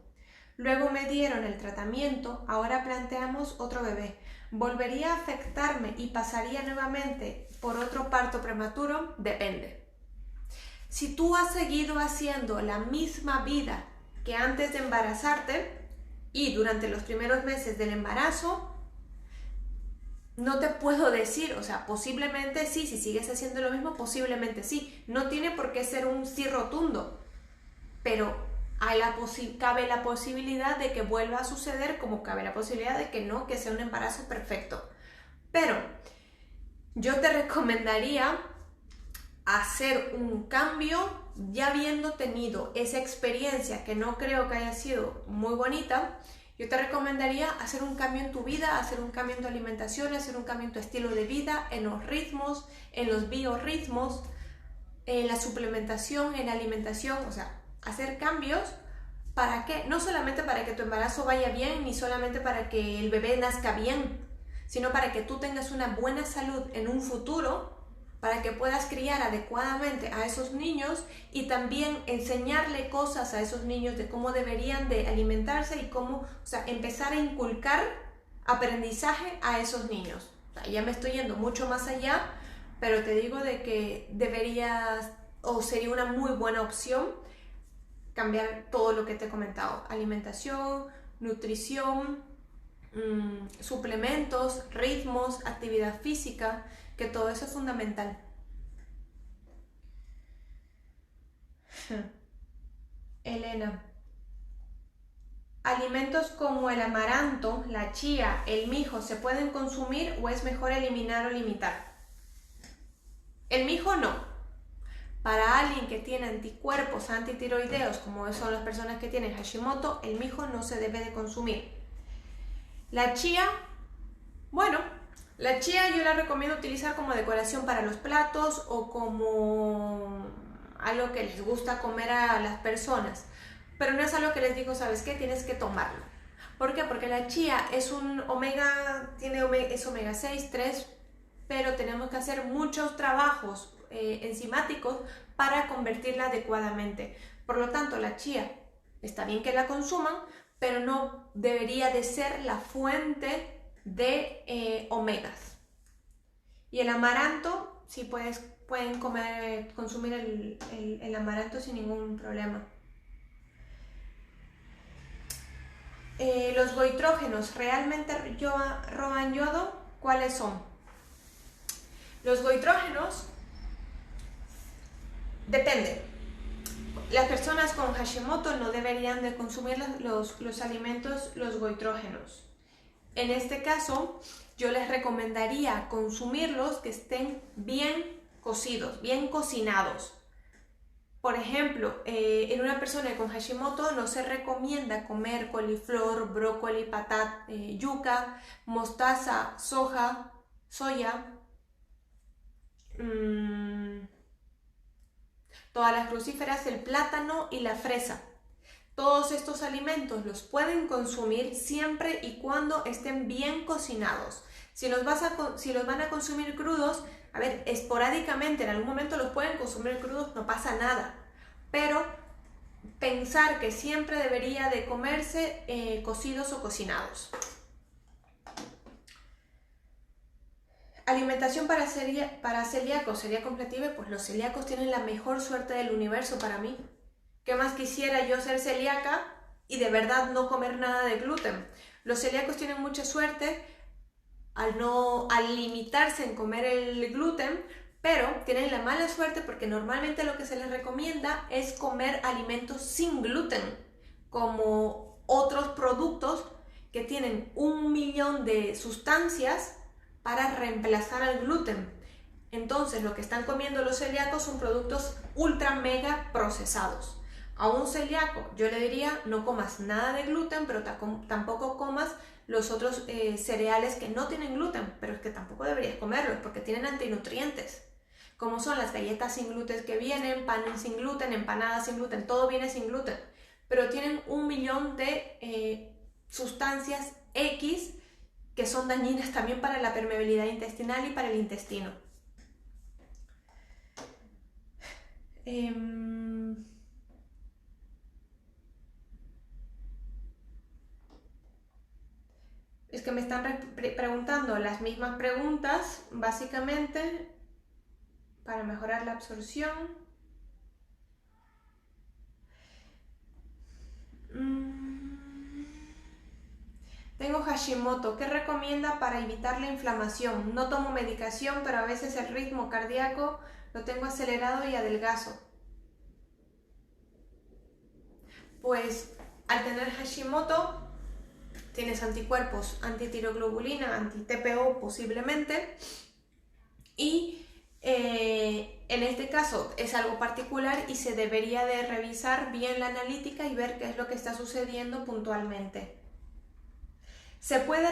Luego me dieron el tratamiento, ahora planteamos otro bebé. ¿Volvería a afectarme y pasaría nuevamente por otro parto prematuro? Depende. Si tú has seguido haciendo la misma vida que antes de embarazarte y durante los primeros meses del embarazo, no te puedo decir, o sea, posiblemente sí, si sigues haciendo lo mismo, posiblemente sí. No tiene por qué ser un sí rotundo, pero cabe la posibilidad de que vuelva a suceder, como cabe la posibilidad de que no, que sea un embarazo perfecto. Pero yo te recomendaría hacer un cambio ya habiendo tenido esa experiencia que no creo que haya sido muy bonita. Yo te recomendaría hacer un cambio en tu vida, hacer un cambio en tu alimentación, hacer un cambio en tu estilo de vida, en los ritmos, en los biorritmos, en la suplementación, en la alimentación, o sea, hacer cambios. ¿Para qué? No solamente para que tu embarazo vaya bien, ni solamente para que el bebé nazca bien, sino para que tú tengas una buena salud en un futuro, para que puedas criar adecuadamente a esos niños y también enseñarle cosas a esos niños de cómo deberían de alimentarse y cómo, o sea, empezar a inculcar aprendizaje a esos niños. O sea, ya me estoy yendo mucho más allá, pero te digo de que deberías, o sería una muy buena opción, cambiar todo lo que te he comentado: alimentación, nutrición, suplementos, ritmos, actividad física, que todo eso es fundamental. Elena. ¿Alimentos como el amaranto, la chía, el mijo se pueden consumir o es mejor eliminar o limitar? El mijo no. Para alguien que tiene anticuerpos antitiroideos, como son las personas que tienen Hashimoto, el mijo no se debe de consumir. La chía, bueno, la chía yo la recomiendo utilizar como decoración para los platos o como algo que les gusta comer a las personas. Pero no es algo que les digo, ¿sabes qué? Tienes que tomarlo. ¿Por qué? Porque la chía es un omega, es omega 6, 3, pero tenemos que hacer muchos trabajos enzimáticos para convertirla adecuadamente. Por lo tanto, la chía está bien que la consuman, pero no debería de ser la fuente de omegas. Y el amaranto, sí pueden consumir el amaranto sin ningún problema. Los goitrógenos, ¿realmente roban yodo? ¿Cuáles son? Los goitrógenos, depende. Las personas con Hashimoto no deberían de consumir los alimentos, los goitrógenos. En este caso, yo les recomendaría consumirlos que estén bien cocidos, bien cocinados. Por ejemplo, en una persona con Hashimoto no se recomienda comer coliflor, brócoli, patata, yuca, mostaza, soja, soya, todas las crucíferas, el plátano y la fresa. Todos estos alimentos los pueden consumir siempre y cuando estén bien cocinados. Si los van a consumir crudos, a ver, esporádicamente en algún momento los pueden consumir crudos, no pasa nada. Pero pensar que siempre debería de comerse cocidos o cocinados. Alimentación para celíacos, celíacos completive, pues los celíacos tienen la mejor suerte del universo para mí. ¿Qué más quisiera yo ser celíaca y de verdad no comer nada de gluten? Los celíacos tienen mucha suerte al limitarse en comer el gluten, pero tienen la mala suerte porque normalmente lo que se les recomienda es comer alimentos sin gluten, como otros productos que tienen 1.000.000 de sustancias para reemplazar al gluten. Entonces lo que están comiendo los celíacos son productos ultra mega procesados. A un celíaco yo le diría no comas nada de gluten, pero tampoco comas los otros cereales que no tienen gluten, pero es que tampoco deberías comerlos porque tienen antinutrientes, como son las galletas sin gluten que vienen, panes sin gluten, empanadas sin gluten, todo viene sin gluten, pero tienen 1.000.000 de sustancias X que son dañinas también para la permeabilidad intestinal y para el intestino. Es que me están preguntando las mismas preguntas, básicamente, para mejorar la absorción. Tengo Hashimoto, ¿qué recomienda para evitar la inflamación? No tomo medicación, pero a veces el ritmo cardíaco lo tengo acelerado y adelgazo. Pues al tener Hashimoto tienes anticuerpos, antitiroglobulina, anti-TPO posiblemente, y en este caso es algo particular y se debería de revisar bien la analítica y ver qué es lo que está sucediendo puntualmente. ¿Se puede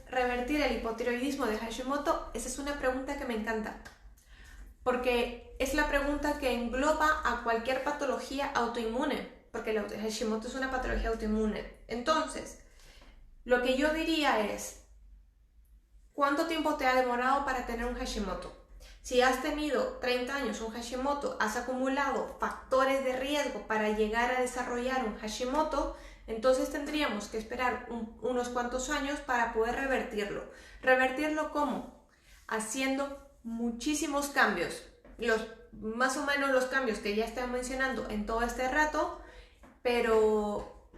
revertir el hipotiroidismo de Hashimoto? Esa es una pregunta que me encanta, porque es la pregunta que engloba a cualquier patología autoinmune, porque el Hashimoto es una patología autoinmune. Entonces, lo que yo diría es, ¿cuánto tiempo te ha demorado para tener un Hashimoto? Si has tenido 30 años un Hashimoto, has acumulado factores de riesgo para llegar a desarrollar un Hashimoto, entonces tendríamos que esperar unos cuantos años para poder revertirlo. ¿Revertirlo cómo? Haciendo muchísimos cambios. Más o menos los cambios que ya estoy mencionando en todo este rato, pero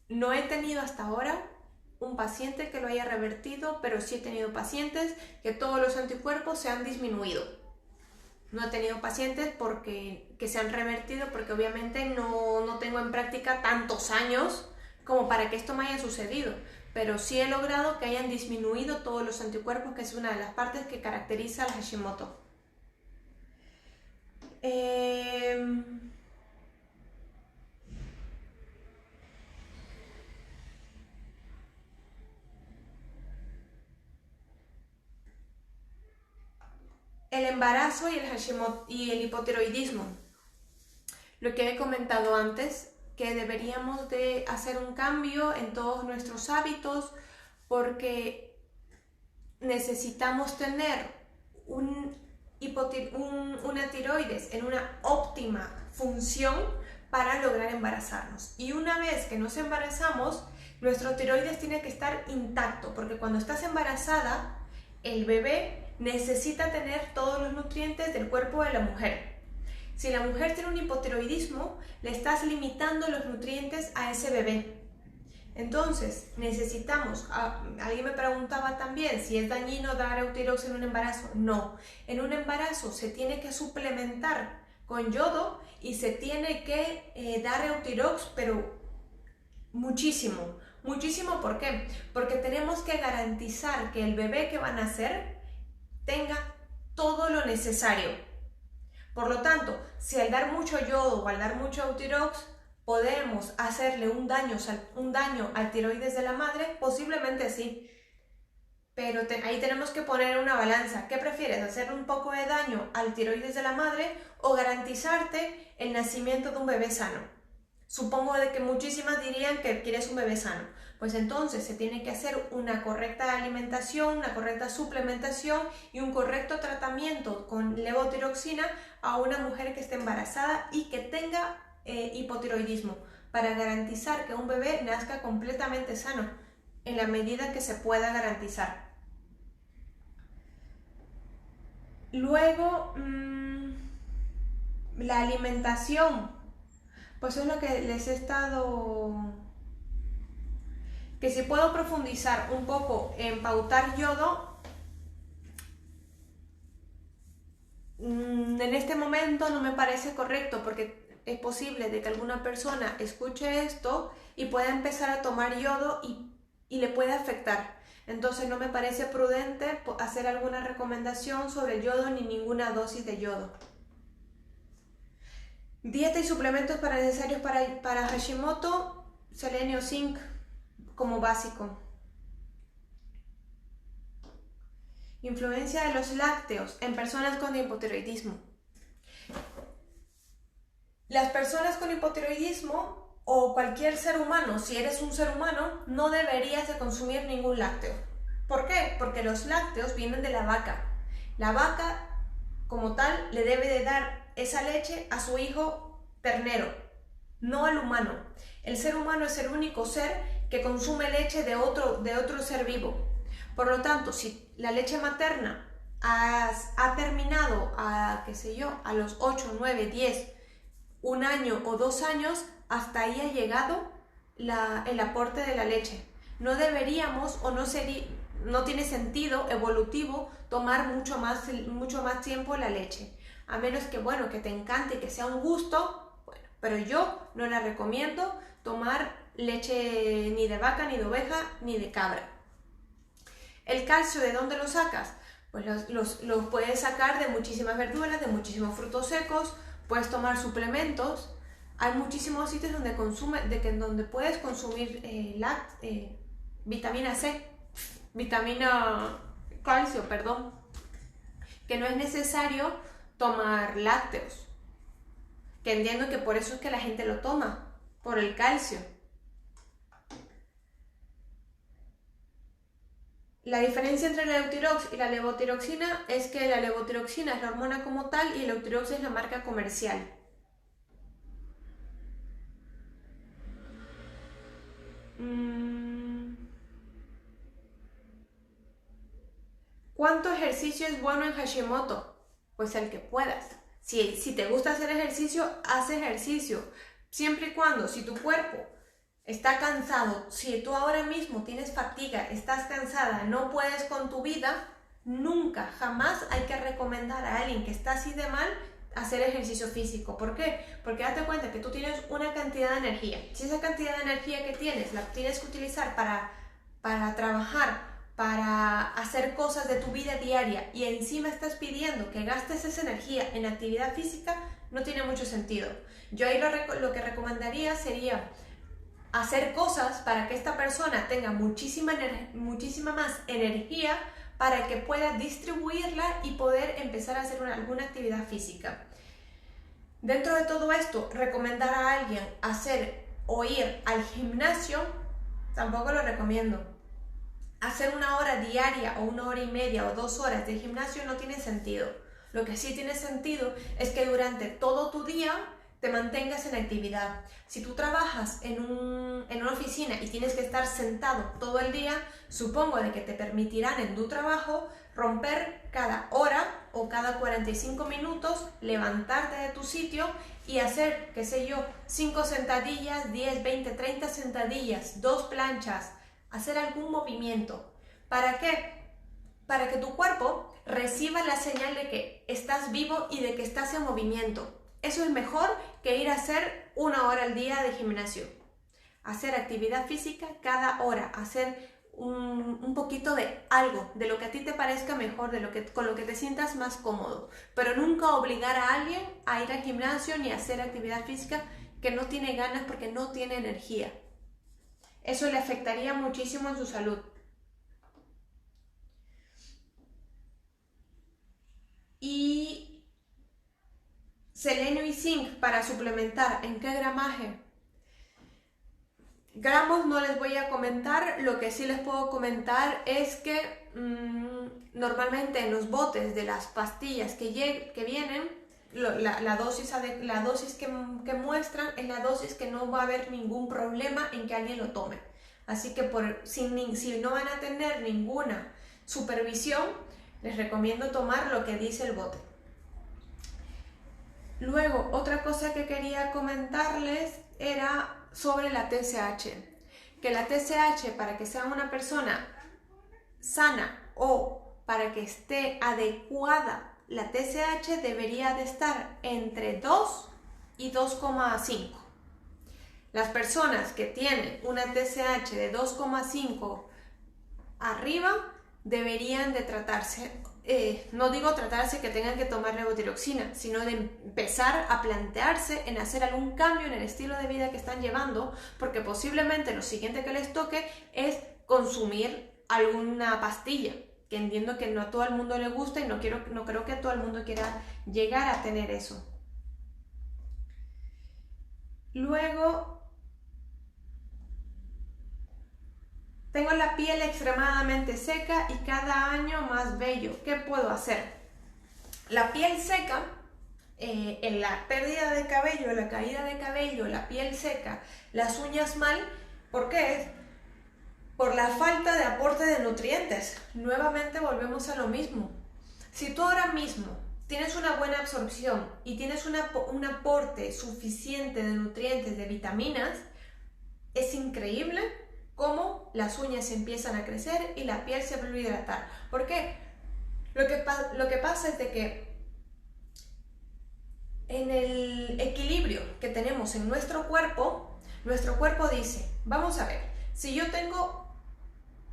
no he tenido hasta ahora un paciente que lo haya revertido, pero sí he tenido pacientes que todos los anticuerpos se han disminuido. No he tenido pacientes que se han revertido porque obviamente no tengo en práctica tantos años como para que esto me haya sucedido, pero sí he logrado que hayan disminuido todos los anticuerpos, que es una de las partes que caracteriza al Hashimoto. El embarazo y el Hashimoto y el hipotiroidismo. Lo que he comentado antes, que deberíamos de hacer un cambio en todos nuestros hábitos porque necesitamos tener una tiroides en una óptima función para lograr embarazarnos. Y una vez que nos embarazamos, nuestro tiroides tiene que estar intacto, porque cuando estás embarazada, el bebé necesita tener todos los nutrientes del cuerpo de la mujer. Si la mujer tiene un hipotiroidismo, le estás limitando los nutrientes a ese bebé. Entonces, necesitamos, alguien me preguntaba también si es dañino dar Eutirox en un embarazo. No, en un embarazo se tiene que suplementar con yodo y se tiene que dar Eutirox, pero muchísimo. Muchísimo, ¿por qué? Porque tenemos que garantizar que el bebé que va a nacer tenga todo lo necesario. Por lo tanto, si al dar mucho yodo o al dar mucho Eutirox podemos hacerle un daño al tiroides de la madre, posiblemente sí. Pero ahí tenemos que poner una balanza. ¿Qué prefieres? ¿Hacer un poco de daño al tiroides de la madre o garantizarte el nacimiento de un bebé sano? Supongo de que muchísimas dirían que quieres un bebé sano. Pues entonces se tiene que hacer una correcta alimentación, una correcta suplementación y un correcto tratamiento con levotiroxina a una mujer que esté embarazada y que tenga hipotiroidismo, para garantizar que un bebé nazca completamente sano, en la medida que se pueda garantizar. Luego, la alimentación, pues es lo que les he estado... Que si puedo profundizar un poco en pautar yodo, en este momento no me parece correcto, porque es posible de que alguna persona escuche esto y pueda empezar a tomar yodo y le puede afectar. Entonces no me parece prudente hacer alguna recomendación sobre el yodo ni ninguna dosis de yodo. Dieta y suplementos necesarios para Hashimoto: selenio, zinc como básico. Influencia de los lácteos en personas con hipotiroidismo. Las personas con hipotiroidismo o cualquier ser humano, si eres un ser humano, no deberías de consumir ningún lácteo. ¿Por qué? Porque los lácteos vienen de la vaca. La vaca, como tal, le debe de dar esa leche a su hijo ternero, no al humano. El ser humano es el único ser que consume leche de otro ser vivo. Por lo tanto, si la leche materna ha terminado a los 8, 9, 10, un año o 2 años, hasta ahí ha llegado el aporte de la leche. No deberíamos no tiene sentido evolutivo tomar mucho más tiempo la leche, a menos que que te encante y que sea un gusto, pero yo no la recomiendo tomar leche ni de vaca, ni de oveja, ni de cabra. ¿El calcio de dónde lo sacas? Pues los puedes sacar de muchísimas verduras, de muchísimos frutos secos. Puedes tomar suplementos. Hay muchísimos sitios donde puedes consumir vitamina C, calcio, que no es necesario tomar lácteos, que entiendo que por eso es que la gente lo toma, por el calcio. La diferencia entre el Eutirox y la levotiroxina es que la levotiroxina es la hormona como tal y el Eutirox es la marca comercial. ¿Cuánto ejercicio es bueno en Hashimoto? Pues el que puedas. Si te gusta hacer ejercicio, haz ejercicio. Siempre y cuando, si tu cuerpo está cansado, si tú ahora mismo tienes fatiga, estás cansada, no puedes con tu vida, nunca, jamás hay que recomendar a alguien que está así de mal hacer ejercicio físico. ¿Por qué? Porque date cuenta que tú tienes una cantidad de energía. Si esa cantidad de energía que tienes la tienes que utilizar para trabajar, para hacer cosas de tu vida diaria y encima estás pidiendo que gastes esa energía en actividad física, no tiene mucho sentido. Yo ahí lo que recomendaría sería hacer cosas para que esta persona tenga muchísima más energía para que pueda distribuirla y poder empezar a hacer alguna actividad física. Dentro de todo esto, recomendar a alguien hacer o ir al gimnasio, tampoco lo recomiendo. Hacer 1 hora diaria o 1 hora y media o 2 horas de gimnasio no tiene sentido. Lo que sí tiene sentido es que durante todo tu día te mantengas en actividad. Si tú trabajas en una oficina y tienes que estar sentado todo el día, supongo de que te permitirán en tu trabajo romper cada hora o cada 45 minutos, levantarte de tu sitio y hacer, qué sé yo, 5 sentadillas, 10, 20, 30 sentadillas, 2 planchas, hacer algún movimiento. ¿Para qué? Para que tu cuerpo reciba la señal de que estás vivo y de que estás en movimiento. Eso es mejor que ir a hacer 1 hora al día de gimnasio. Hacer actividad física cada hora, hacer un poquito de algo, de lo que a ti te parezca mejor, con lo que te sientas más cómodo. Pero nunca obligar a alguien a ir al gimnasio ni a hacer actividad física que no tiene ganas porque no tiene energía. Eso le afectaría muchísimo en su salud. Y selenio y zinc para suplementar, ¿en qué gramaje? Gramos no les voy a comentar, lo que sí les puedo comentar es que normalmente en los botes de las pastillas que vienen, la dosis que muestran es la dosis que no va a haber ningún problema en que alguien lo tome. Así que si no van a tener ninguna supervisión, les recomiendo tomar lo que dice el bote. Luego, otra cosa que quería comentarles era sobre la TSH. Que la TSH, para que sea una persona sana o para que esté adecuada, la TSH debería de estar entre 2 y 2,5. Las personas que tienen una TSH de 2,5 arriba deberían de tratarse. No digo tratarse que tengan que tomar levotiroxina, sino de empezar a plantearse en hacer algún cambio en el estilo de vida que están llevando, porque posiblemente lo siguiente que les toque es consumir alguna pastilla, que entiendo que no a todo el mundo le gusta y no creo que todo el mundo quiera llegar a tener eso. Luego, tengo la piel extremadamente seca y cada año más vello. ¿Qué puedo hacer? La piel seca, en la pérdida de cabello, la caída de cabello, la piel seca, las uñas mal, ¿por qué es? Por la falta de aporte de nutrientes. Nuevamente volvemos a lo mismo. Si tú ahora mismo tienes una buena absorción y tienes un aporte suficiente de nutrientes, de vitaminas, es increíble cómo las uñas empiezan a crecer y la piel se vuelve a hidratar. ¿Por qué? Lo que pasa es de que en el equilibrio que tenemos en nuestro cuerpo dice, vamos a ver, si yo tengo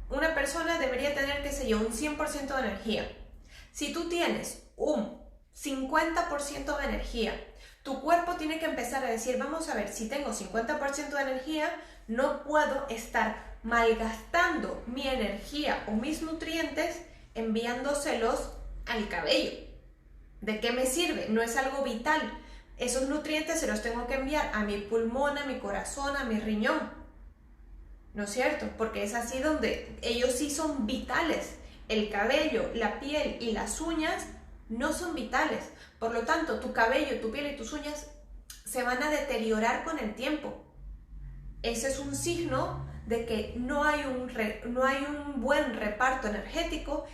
una persona debería tener, qué sé yo, un 100% de energía. Si tú tienes un 50% de energía, tu cuerpo tiene que empezar a decir, vamos a ver, si tengo 50% de energía, no puedo estar malgastando mi energía o mis nutrientes enviándoselos al cabello. ¿De qué me sirve? No es algo vital. Esos nutrientes se los tengo que enviar a mi pulmón, a mi corazón, a mi riñón. ¿No es cierto? Porque es así donde ellos sí son vitales. El cabello, la piel y las uñas no son vitales. Por lo tanto, tu cabello, tu piel y tus uñas se van a deteriorar con el tiempo. ese es un signo de que no hay un buen reparto energético,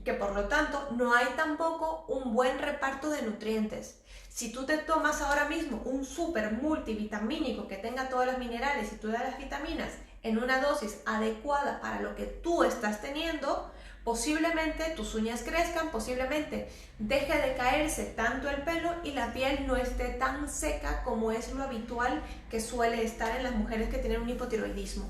que por lo tanto no hay tampoco un buen reparto de nutrientes. Si tú te tomas ahora mismo un súper multivitamínico que tenga todos los minerales y todas las vitaminas en una dosis adecuada para lo que tú estás teniendo, posiblemente tus uñas crezcan, posiblemente deje de caerse tanto el pelo y la piel no esté tan seca como es lo habitual que suele estar en las mujeres que tienen un hipotiroidismo.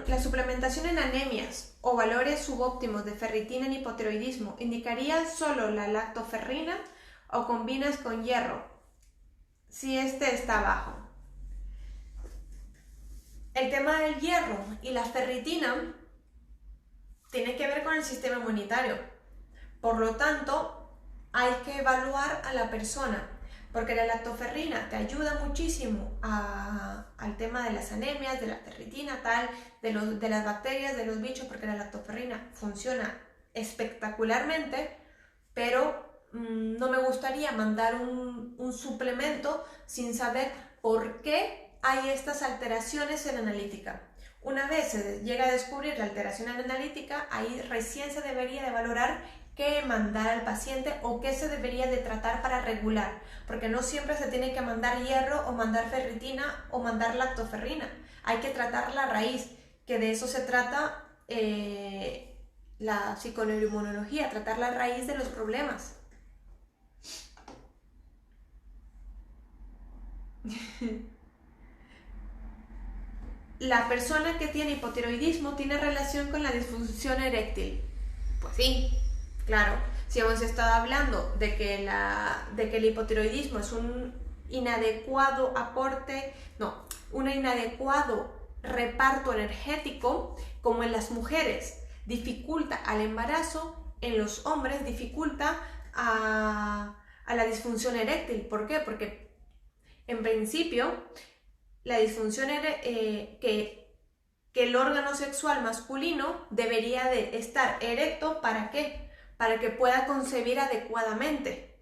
La suplementación en anemias o valores subóptimos de ferritina en hipotiroidismo indicaría solo la lactoferrina o combinas con hierro si este está bajo. El tema del hierro y la ferritina tiene que ver con el sistema inmunitario. Por lo tanto, hay que evaluar a la persona, porque la lactoferrina te ayuda muchísimo al tema de las anemias, de la ferritina, de las bacterias, de los bichos, porque la lactoferrina funciona espectacularmente, pero no me gustaría mandar un suplemento sin saber por qué hay estas alteraciones en analítica. Una vez se llega a descubrir la alteración en analítica, ahí recién se debería de valorar qué mandar al paciente o qué se debería de tratar para regular, porque no siempre se tiene que mandar hierro o mandar ferritina o mandar lactoferrina. Hay que tratar la raíz, que de eso se trata la psiconeuroinmunología, tratar la raíz de los problemas. La persona que tiene hipotiroidismo tiene relación con la disfunción eréctil. Pues sí, claro. Si hemos estado hablando de que el hipotiroidismo es un inadecuado un inadecuado reparto energético, como en las mujeres dificulta al embarazo, en los hombres dificulta a la disfunción eréctil. ¿Por qué? Porque en principio la disfunción que el órgano sexual masculino debería de estar erecto, ¿para qué? Para que pueda concebir adecuadamente.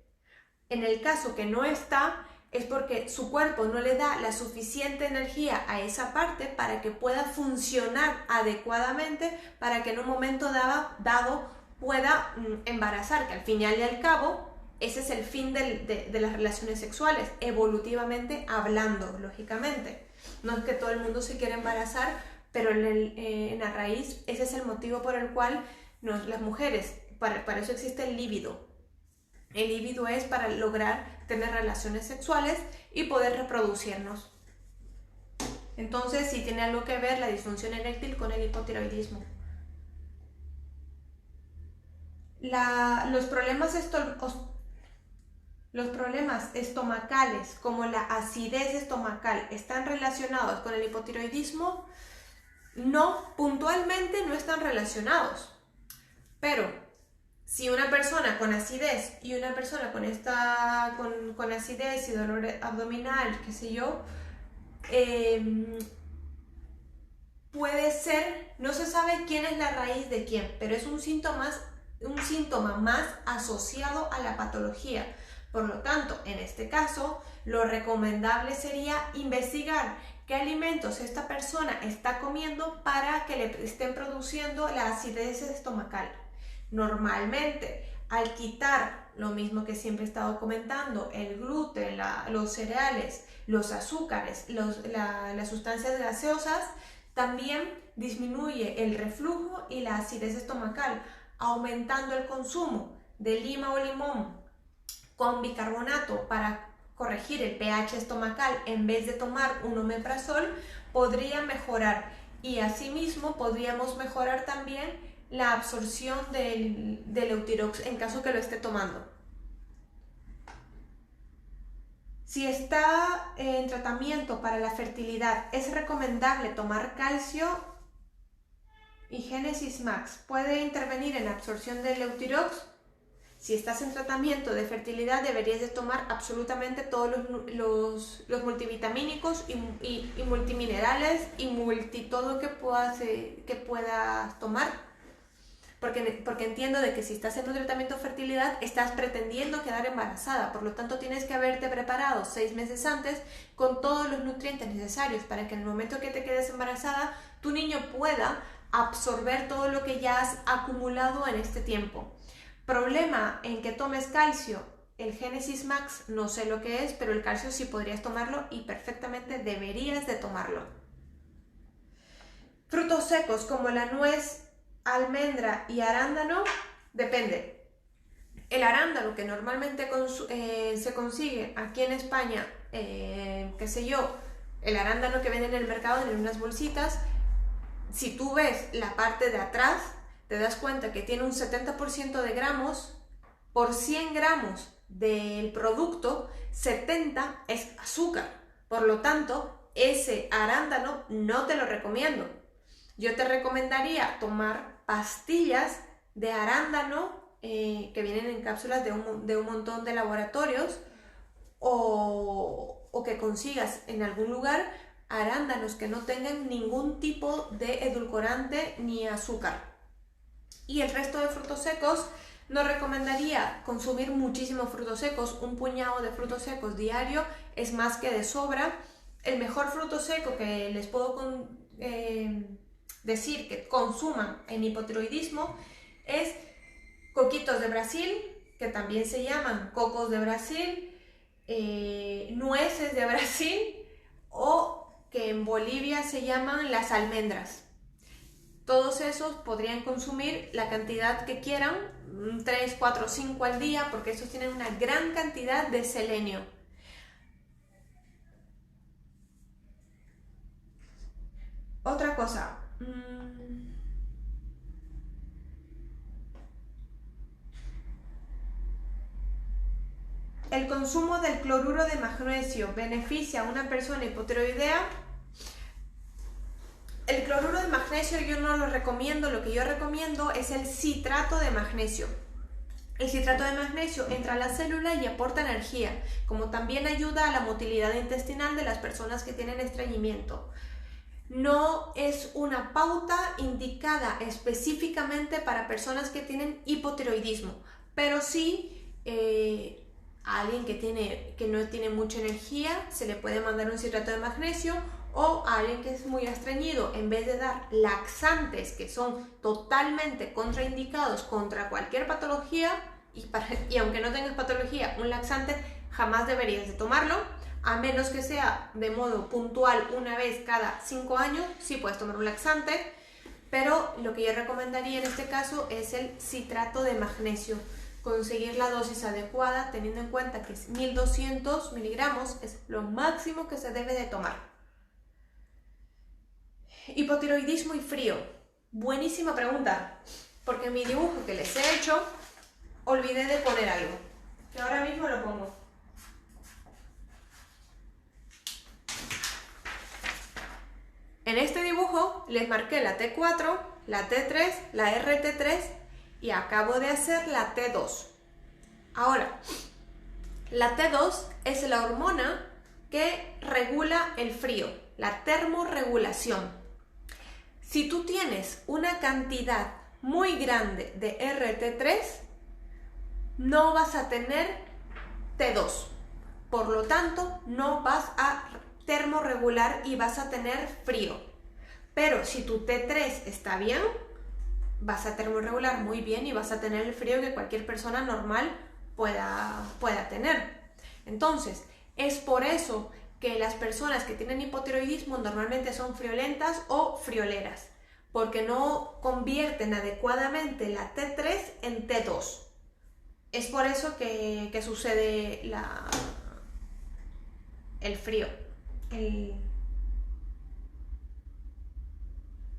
En el caso que no está, es porque su cuerpo no le da la suficiente energía a esa parte para que pueda funcionar adecuadamente, para que en un momento dado pueda embarazar, que al final y al cabo ese es el fin de las relaciones sexuales, evolutivamente hablando, lógicamente. No es que todo el mundo se quiera embarazar, pero en la raíz ese es el motivo por el cual las mujeres, para eso existe el líbido. El líbido es para lograr tener relaciones sexuales y poder reproducirnos. Entonces sí tiene algo que ver la disfunción eréctil con el hipotiroidismo. Los problemas estomacales, como la acidez estomacal, ¿están relacionados con el hipotiroidismo? No, puntualmente no están relacionados. Pero si una persona con acidez y una persona con acidez y dolor abdominal, qué sé yo, puede ser, no se sabe quién es la raíz de quién, pero es un síntoma más asociado a la patología. Por lo tanto, en este caso, lo recomendable sería investigar qué alimentos esta persona está comiendo para que le estén produciendo la acidez estomacal. Normalmente, al quitar lo mismo que siempre he estado comentando, el gluten, los cereales, los azúcares, las sustancias gaseosas, también disminuye el reflujo y la acidez estomacal, aumentando el consumo de lima o limón con bicarbonato para corregir el pH estomacal en vez de tomar un omeprazol, podría mejorar. Y asimismo podríamos mejorar también la absorción del Euthyrox en caso que lo esté tomando. Si está en tratamiento para la fertilidad, es recomendable tomar calcio y Genesis Max. ¿Puede intervenir en la absorción del Euthyrox? Si estás en tratamiento de fertilidad, deberías de tomar absolutamente todos los multivitamínicos y multiminerales y todo que puedas tomar. porque entiendo de que si estás en un tratamiento de fertilidad estás pretendiendo quedar embarazada, por lo tanto tienes que haberte preparado 6 meses antes con todos los nutrientes necesarios para que en el momento que te quedes embarazada tu niño pueda absorber todo lo que ya has acumulado en este tiempo. Problema en que tomes calcio, el Genesis Max no sé lo que es, pero el calcio sí podrías tomarlo y perfectamente deberías de tomarlo. Frutos secos como la nuez, almendra y arándano, depende. El arándano que normalmente se consigue aquí en España, qué sé yo, el arándano que venden en el mercado en unas bolsitas, si tú ves la parte de atrás, te das cuenta que tiene un 70% de gramos, por 100 gramos del producto, 70 es azúcar. Por lo tanto, ese arándano no te lo recomiendo. Yo te recomendaría tomar pastillas de arándano que vienen en cápsulas de un montón de laboratorios o que consigas en algún lugar arándanos que no tengan ningún tipo de edulcorante ni azúcar. Y el resto de frutos secos, no recomendaría consumir muchísimos frutos secos. Un puñado de frutos secos diario es más que de sobra. El mejor fruto seco que les puedo decir que consuman en hipotiroidismo es coquitos de Brasil, que también se llaman cocos de Brasil, nueces de Brasil, o que en Bolivia se llaman las almendras. Todos esos podrían consumir la cantidad que quieran, 3, 4, 5 al día, porque esos tienen una gran cantidad de selenio. Otra cosa, ¿el consumo del cloruro de magnesio beneficia a una persona hipotiroidea? El cloruro de magnesio yo no lo recomiendo, lo que yo recomiendo es el citrato de magnesio. El citrato de magnesio entra a la célula y aporta energía, como también ayuda a la motilidad intestinal de las personas que tienen estreñimiento. No es una pauta indicada específicamente para personas que tienen hipotiroidismo, pero sí a alguien que no tiene mucha energía se le puede mandar un citrato de magnesio, o a alguien que es muy estreñido, en vez de dar laxantes que son totalmente contraindicados contra cualquier patología, y aunque no tengas patología, un laxante jamás deberías de tomarlo, a menos que sea de modo puntual una vez cada 5 años, sí puedes tomar un laxante, pero lo que yo recomendaría en este caso es el citrato de magnesio. Conseguir la dosis adecuada, teniendo en cuenta que 1200 miligramos es lo máximo que se debe de tomar. Hipotiroidismo y frío. Buenísima pregunta, porque en mi dibujo que les he hecho olvidé de poner algo, que ahora mismo lo pongo. En este dibujo les marqué la T4, la T3, la RT3 y acabo de hacer la T2. Ahora, la T2 es la hormona que regula el frío, la termorregulación. Si tú tienes una cantidad muy grande de RT3, no vas a tener T2. Por lo tanto, no vas a termorregular y vas a tener frío. Pero si tu T3 está bien, vas a termorregular muy bien y vas a tener el frío que cualquier persona normal pueda tener. Entonces, es por eso que las personas que tienen hipotiroidismo normalmente son friolentas o frioleras, porque no convierten adecuadamente la T3 en T2. Es por eso que sucede el frío.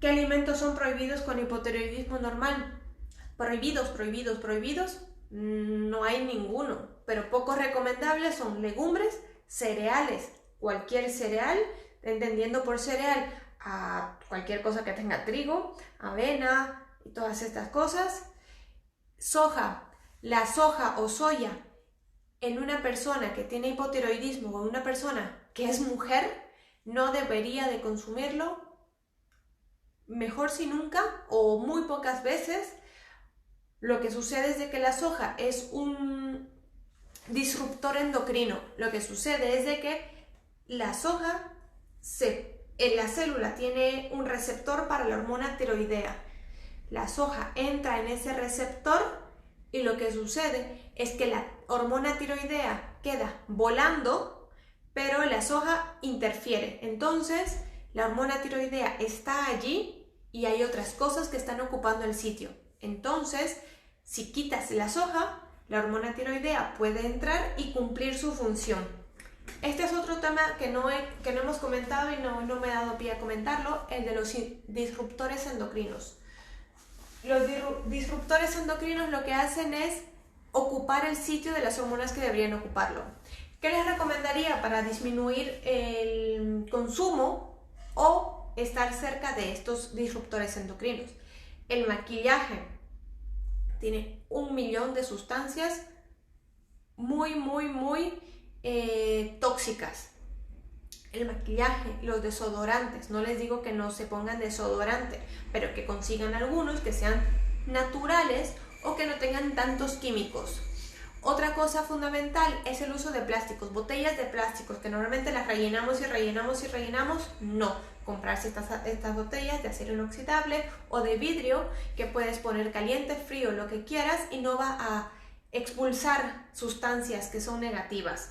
¿Qué alimentos son prohibidos con hipotiroidismo normal? Prohibidos. No hay ninguno, pero poco recomendables son legumbres, cereales, cualquier cereal, entendiendo por cereal a cualquier cosa que tenga trigo, avena y todas estas cosas. Soja, la soja o soya en una persona que tiene hipotiroidismo o en una persona que es mujer no debería de consumirlo, mejor si nunca o muy pocas veces, Lo que sucede es de que la soja es un disruptor endocrino. Lo que sucede es de que la soja en la célula tiene un receptor para la hormona tiroidea. La soja entra en ese receptor y lo que sucede es que la hormona tiroidea queda volando, pero la soja interfiere. Entonces, la hormona tiroidea está allí y hay otras cosas que están ocupando el sitio. Entonces, si quitas la soja, la hormona tiroidea puede entrar y cumplir su función. Este es otro tema que no hemos comentado y no me he dado pie a comentarlo, el de los disruptores endocrinos. Los disruptores endocrinos lo que hacen es ocupar el sitio de las hormonas que deberían ocuparlo. ¿Qué les recomendaría para disminuir el consumo o estar cerca de estos disruptores endocrinos? El maquillaje tiene 1 millón de sustancias muy tóxicas. El maquillaje, los desodorantes, no les digo que no se pongan desodorante, pero que consigan algunos que sean naturales o que no tengan tantos químicos. Otra cosa fundamental es el uso de plásticos, botellas de plásticos que normalmente las rellenamos, no. Comprarse estas botellas de acero inoxidable o de vidrio que puedes poner caliente, frío, lo que quieras y no va a expulsar sustancias que son negativas.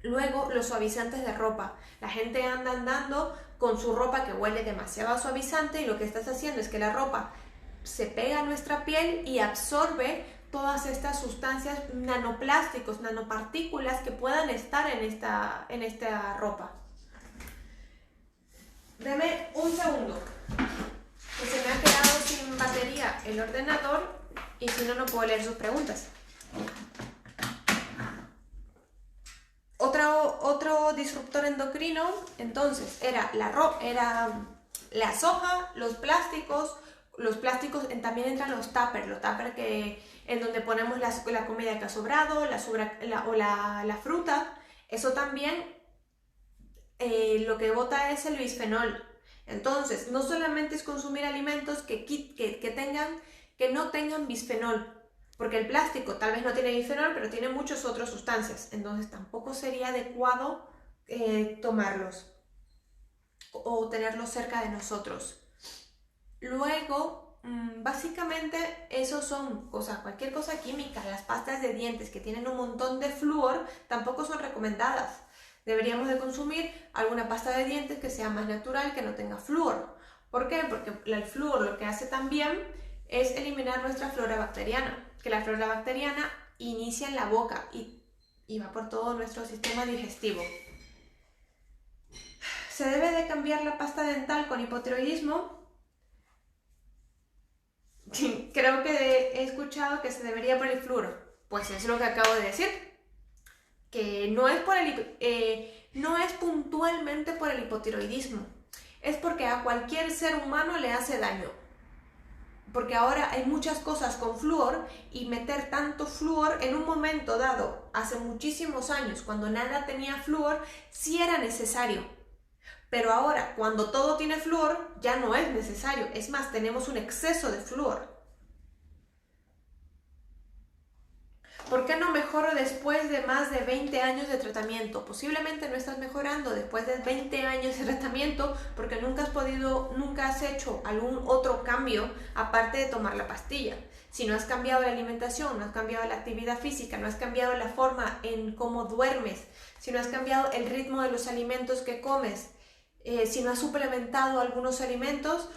Luego, los suavizantes de ropa. La gente anda andando con su ropa que huele demasiado a suavizante y lo que estás haciendo es que la ropa se pega a nuestra piel y absorbe todas estas sustancias, nanoplásticos, nanopartículas que puedan estar en esta ropa. Deme un segundo, que se me ha quedado sin batería el ordenador y si no, no puedo leer sus preguntas. Otro disruptor endocrino, entonces, era la soja, los plásticos también entran los tuppers en donde ponemos la comida que ha sobrado, la fruta, eso también lo que bota es el bisfenol. Entonces, no solamente es consumir alimentos que no tengan bisfenol, porque el plástico tal vez no tiene bisfenol, pero tiene muchas otras sustancias, entonces tampoco sería adecuado tomarlos o tenerlos cerca de nosotros. Luego, básicamente esos son cualquier cosa química. Las pastas de dientes que tienen un montón de flúor tampoco son recomendadas. Deberíamos de consumir alguna pasta de dientes que sea más natural, que no tenga flúor. ¿Por qué? Porque el flúor lo que hace también es eliminar nuestra flora bacteriana, que la flora bacteriana inicia en la boca y va por todo nuestro sistema digestivo. ¿Se debe de cambiar la pasta dental con hipotiroidismo? Creo que he escuchado que se debería por el flúor. Pues es lo que acabo de decir. Que no es puntualmente por el hipotiroidismo. Es porque a cualquier ser humano le hace daño. Porque ahora hay muchas cosas con flúor y meter tanto flúor en un momento dado, hace muchísimos años, cuando nada tenía flúor, sí era necesario. Pero ahora, cuando todo tiene flúor, ya no es necesario. Es más, tenemos un exceso de flúor. ¿Por qué no mejoro después de más de 20 años de tratamiento? Posiblemente no estás mejorando después de 20 años de tratamiento porque nunca has hecho algún otro cambio aparte de tomar la pastilla. Si no has cambiado la alimentación, no has cambiado la actividad física, no has cambiado la forma en cómo duermes, si no has cambiado el ritmo de los alimentos que comes, si no has suplementado algunos alimentos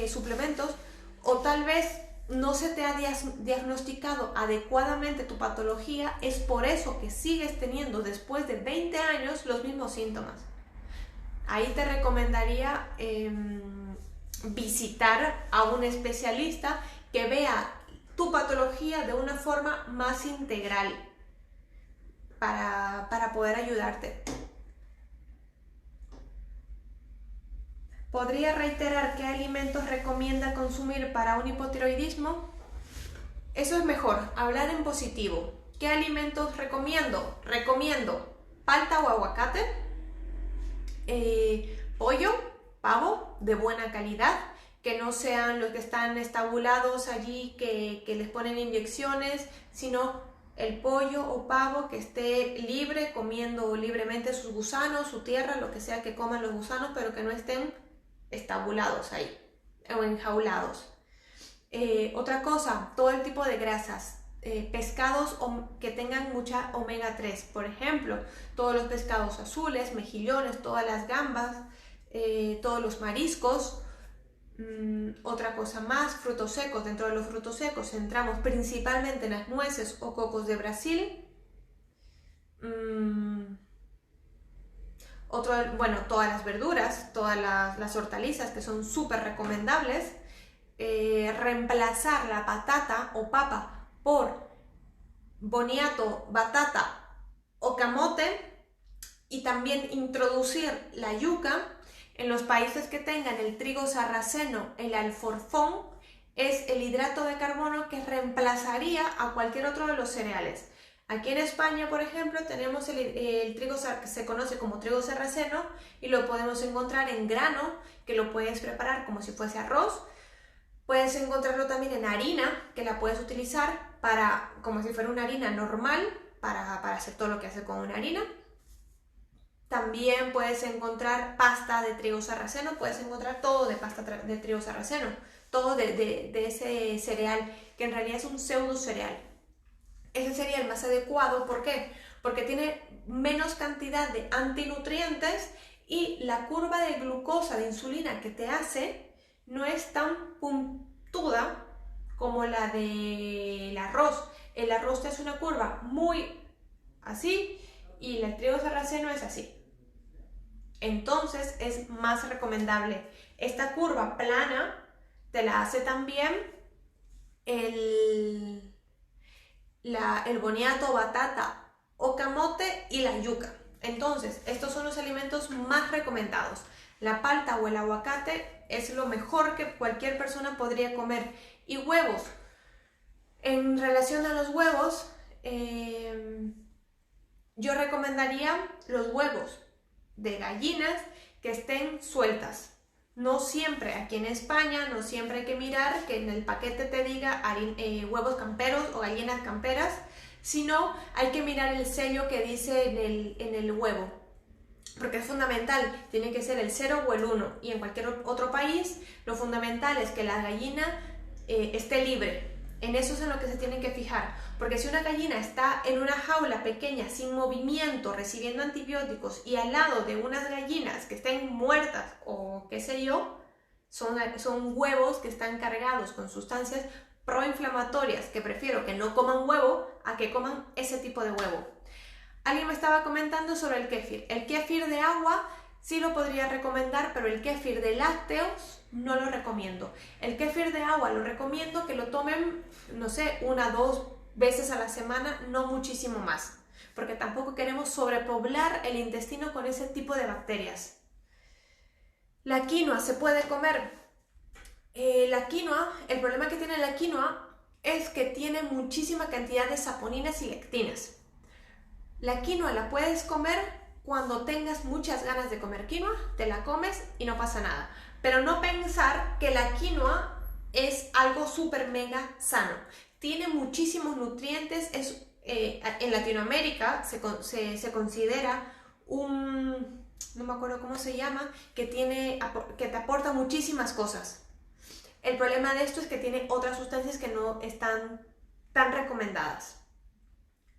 suplementos, o tal vez no se te ha diagnosticado adecuadamente tu patología, es por eso que sigues teniendo después de 20 años los mismos síntomas. Ahí te recomendaría visitar a un especialista que vea tu patología de una forma más integral para poder ayudarte. ¿Podría reiterar qué alimentos recomienda consumir para un hipotiroidismo? Eso es mejor, hablar en positivo. ¿Qué alimentos recomiendo? Recomiendo palta o aguacate, pollo, pavo de buena calidad, que no sean los que están estabulados allí, que les ponen inyecciones, sino el pollo o pavo que esté libre, comiendo libremente sus gusanos, su tierra, lo que sea que coman los gusanos, pero que no estén estabulados ahí o enjaulados. Otra cosa, todo el tipo de grasas. Pescados que tengan mucha omega 3, por ejemplo, todos los pescados azules, mejillones, todas las gambas, todos los mariscos. Otra cosa más, frutos secos. Dentro de los frutos secos centramos principalmente en las nueces o cocos de Brasil. Todas las verduras, todas las hortalizas, que son súper recomendables. Reemplazar la patata o papa por boniato, batata o camote, y también introducir la yuca. En los países que tengan el trigo sarraceno, el alforfón es el hidrato de carbono que reemplazaría a cualquier otro de los cereales. Aquí en España, por ejemplo, tenemos el trigo que se conoce como trigo sarraceno y lo podemos encontrar en grano, que lo puedes preparar como si fuese arroz. Puedes encontrarlo también en harina, que la puedes utilizar como si fuera una harina normal, para hacer todo lo que hace con una harina. También puedes encontrar pasta de trigo sarraceno, puedes encontrar todo de pasta de trigo sarraceno, todo de ese cereal, que en realidad es un pseudo cereal. Ese sería el más adecuado, ¿por qué? Porque tiene menos cantidad de antinutrientes y la curva de glucosa, de insulina que te hace, no es tan puntuda como la del arroz. El arroz es una curva muy así y el trigo sarraceno es así. Entonces es más recomendable. Esta curva plana te la hace también el boniato, batata o camote y la yuca. Entonces, estos son los alimentos más recomendados. La palta o el aguacate es lo mejor que cualquier persona podría comer. Y huevos. En relación a los huevos, yo recomendaría los huevos de gallinas que estén sueltas. No siempre, aquí en España, no siempre hay que mirar que en el paquete te diga huevos camperos o gallinas camperas, sino hay que mirar el sello que dice en el huevo, porque es fundamental, tiene que ser el 0 o el 1, y en cualquier otro país lo fundamental es que la gallina esté libre. En eso es en lo que se tienen que fijar, porque si una gallina está en una jaula pequeña, sin movimiento, recibiendo antibióticos, y al lado de unas gallinas que estén muertas o qué sé yo, son huevos que están cargados con sustancias proinflamatorias, que prefiero que no coman huevo a que coman ese tipo de huevo. Alguien me estaba comentando sobre el kéfir. El kéfir de agua sí lo podría recomendar, pero el kéfir de lácteos no lo recomiendo. El kéfir de agua lo recomiendo que lo tomen, no sé, 1 o 2 veces a la semana, no muchísimo más, porque tampoco queremos sobrepoblar el intestino con ese tipo de bacterias. La quinoa se puede comer. La quinoa, el problema que tiene la quinoa es que tiene muchísima cantidad de saponinas y lectinas. La quinoa la puedes comer cuando tengas muchas ganas de comer quinoa, te la comes y no pasa nada. Pero no pensar que la quinoa es algo súper mega sano. Tiene muchísimos nutrientes. En Latinoamérica se considera no me acuerdo cómo se llama, que te aporta muchísimas cosas. El problema de esto es que tiene otras sustancias que no están tan recomendadas.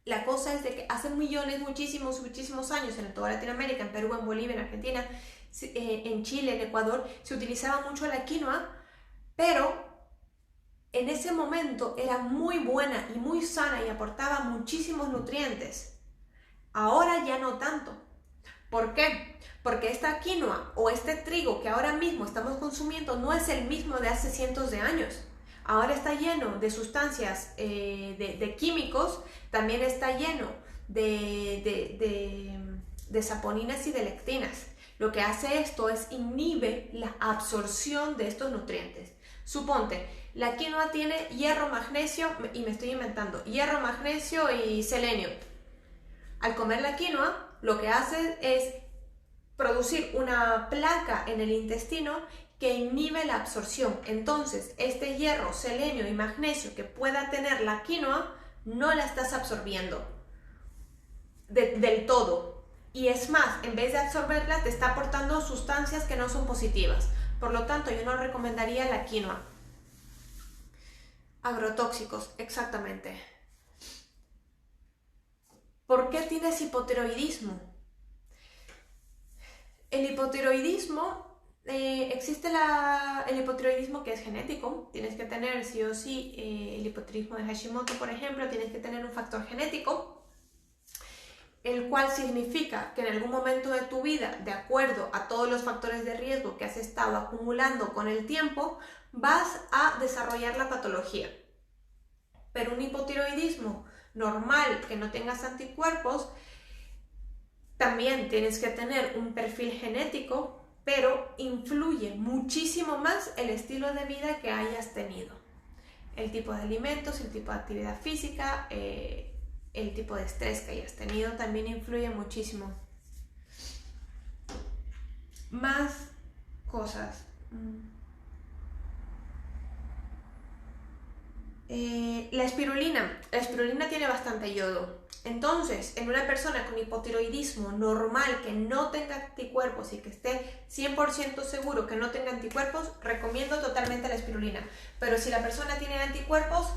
La cosa es de que hace muchísimos años en toda Latinoamérica, en Perú, en Bolivia, en Argentina, en Chile, en Ecuador, se utilizaba mucho la quinoa, pero en ese momento era muy buena y muy sana y aportaba muchísimos nutrientes. Ahora ya no tanto. ¿Por qué? Porque esta quinoa o este trigo que ahora mismo estamos consumiendo no es el mismo de hace cientos de años. Ahora está lleno de sustancias, de químicos, también está lleno de saponinas y de lectinas. Lo que hace esto es inhibe la absorción de estos nutrientes. Suponte, la quinoa tiene hierro, magnesio, y me estoy inventando, hierro, magnesio y selenio. Al comer la quinoa, lo que hace es producir una placa en el intestino que inhibe la absorción. Entonces, este hierro, selenio y magnesio que pueda tener la quinoa, no la estás absorbiendo del todo. Y es más, en vez de absorberla, te está aportando sustancias que no son positivas. Por lo tanto, yo no recomendaría la quinoa. Agrotóxicos, exactamente. ¿Por qué tienes hipotiroidismo? El hipotiroidismo, existe el hipotiroidismo que es genético. Tienes que tener sí o sí el hipotiroidismo de Hashimoto, por ejemplo, tienes que tener un factor genético, el cual significa que en algún momento de tu vida, de acuerdo a todos los factores de riesgo que has estado acumulando con el tiempo, vas a desarrollar la patología. Pero un hipotiroidismo normal, que no tengas anticuerpos, también tienes que tener un perfil genético, pero influye muchísimo más el estilo de vida que hayas tenido. El tipo de alimentos, el tipo de actividad física, el tipo de estrés que hayas tenido también influye muchísimo. Más cosas. La espirulina. La espirulina tiene bastante yodo. Entonces, en una persona con hipotiroidismo normal que no tenga anticuerpos y que esté 100% seguro que no tenga anticuerpos, recomiendo totalmente la espirulina. Pero si la persona tiene anticuerpos,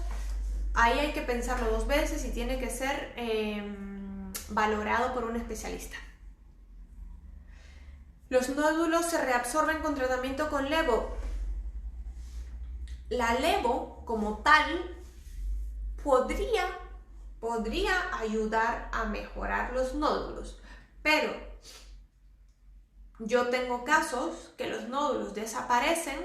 ahí hay que pensarlo 2 veces y tiene que ser valorado por un especialista. Los nódulos se reabsorben con tratamiento con levo. La levo, como tal, podría ayudar a mejorar los nódulos, pero yo tengo casos que los nódulos desaparecen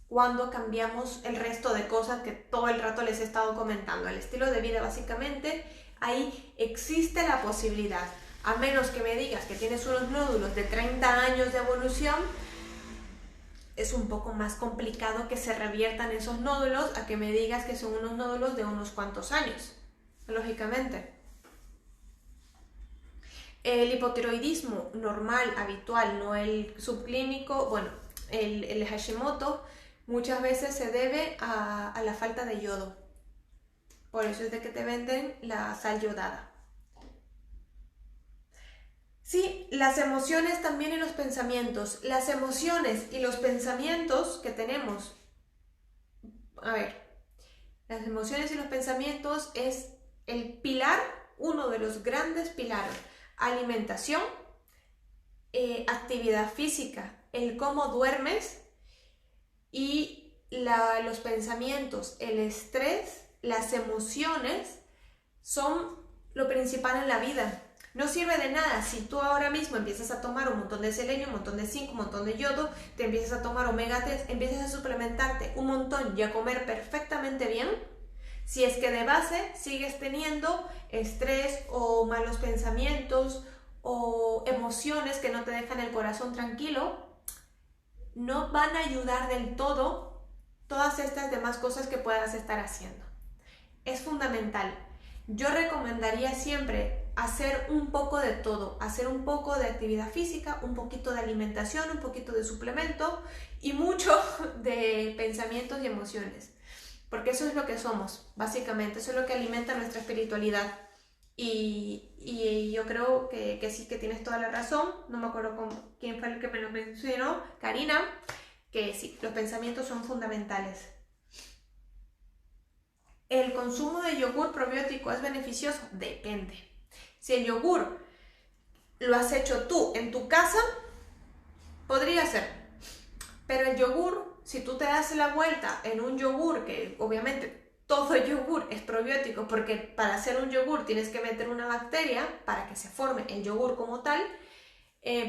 cuando cambiamos el resto de cosas que todo el rato les he estado comentando. El estilo de vida, básicamente, ahí existe la posibilidad, a menos que me digas que tienes unos nódulos de 30 años de evolución, es un poco más complicado que se reviertan esos nódulos a que me digas que son unos nódulos de unos cuantos años, lógicamente. El hipotiroidismo normal, habitual, no el subclínico, bueno, el Hashimoto, muchas veces se debe a la falta de yodo. Por eso es de que te venden la sal yodada. Sí, las emociones también y los pensamientos. Las emociones y los pensamientos que tenemos. A ver, las emociones y los pensamientos es el pilar, uno de los grandes pilares. Alimentación, actividad física, el cómo duermes y los pensamientos, el estrés, las emociones son lo principal en la vida. No sirve de nada si tú ahora mismo empiezas a tomar un montón de selenio, un montón de zinc, un montón de yodo, te empiezas a tomar omega 3, empiezas a suplementarte un montón y a comer perfectamente bien. Si es que de base sigues teniendo estrés o malos pensamientos o emociones que no te dejan el corazón tranquilo, no van a ayudar del todo todas estas demás cosas que puedas estar haciendo. Es fundamental. Yo recomendaría siempre hacer un poco de todo, hacer un poco de actividad física, un poquito de alimentación, un poquito de suplemento y mucho de pensamientos y emociones, porque eso es lo que somos, básicamente, eso es lo que alimenta nuestra espiritualidad. Y yo creo que sí, que tienes toda la razón. No me acuerdo quién fue el que me lo mencionó, Karina, que sí, los pensamientos son fundamentales. ¿El consumo de yogur probiótico es beneficioso? Depende. Si el yogur lo has hecho tú en tu casa, podría ser. Pero el yogur, si tú te das la vuelta en un yogur, que obviamente todo yogur es probiótico, porque para hacer un yogur tienes que meter una bacteria para que se forme el yogur como tal,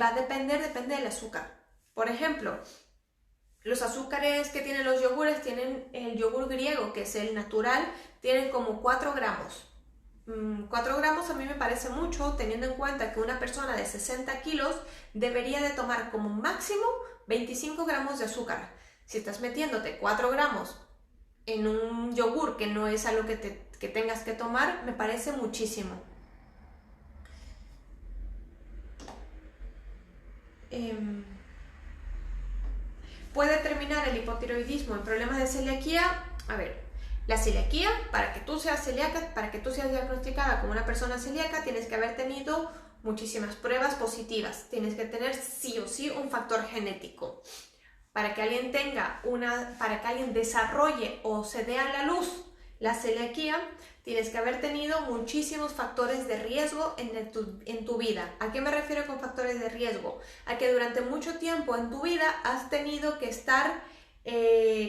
va a depende del azúcar. Por ejemplo, los azúcares que tienen los yogures, tienen el yogur griego, que es el natural, tienen como 4 gramos. 4 gramos a mí me parece mucho, teniendo en cuenta que una persona de 60 kilos debería de tomar como máximo 25 gramos de azúcar. Si estás metiéndote 4 gramos en un yogur que no es algo que tengas que tomar, me parece muchísimo. ¿Puede terminar el hipotiroidismo en problemas de celiaquía? A ver, la celiaquía, para que tú seas celíaca, para que tú seas diagnosticada como una persona celíaca, tienes que haber tenido muchísimas pruebas positivas. Tienes que tener sí o sí un factor genético. Para que alguien para que alguien desarrolle o se dé a la luz la celiaquía, tienes que haber tenido muchísimos factores de riesgo en tu vida. ¿A qué me refiero con factores de riesgo? A que durante mucho tiempo en tu vida has tenido que estar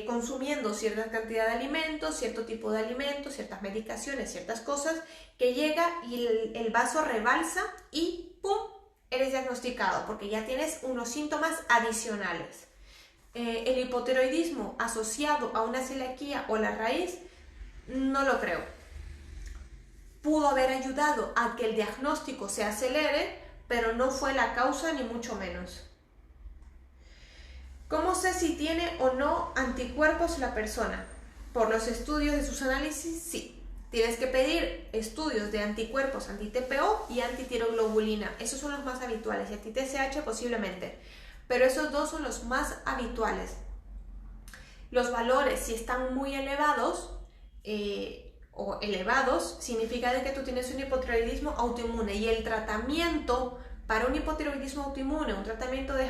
consumiendo cierta cantidad de alimentos, cierto tipo de alimentos, ciertas medicaciones, ciertas cosas, que llega y el vaso rebalsa y ¡pum!, eres diagnosticado porque ya tienes unos síntomas adicionales. El hipotiroidismo asociado a una celiaquía o la raíz, no lo creo. Pudo haber ayudado a que el diagnóstico se acelere, pero no fue la causa ni mucho menos. ¿Cómo sé si tiene o no anticuerpos la persona? ¿Por los estudios de sus análisis? Sí. Tienes que pedir estudios de anticuerpos anti-TPO y antitiroglobulina. Esos son los más habituales, y anti-TSH posiblemente. Pero esos dos son los más habituales. Los valores, si están muy elevados o elevados, significa de que tú tienes un hipotiroidismo autoinmune, y el tratamiento para un hipotiroidismo autoinmune, un tratamiento de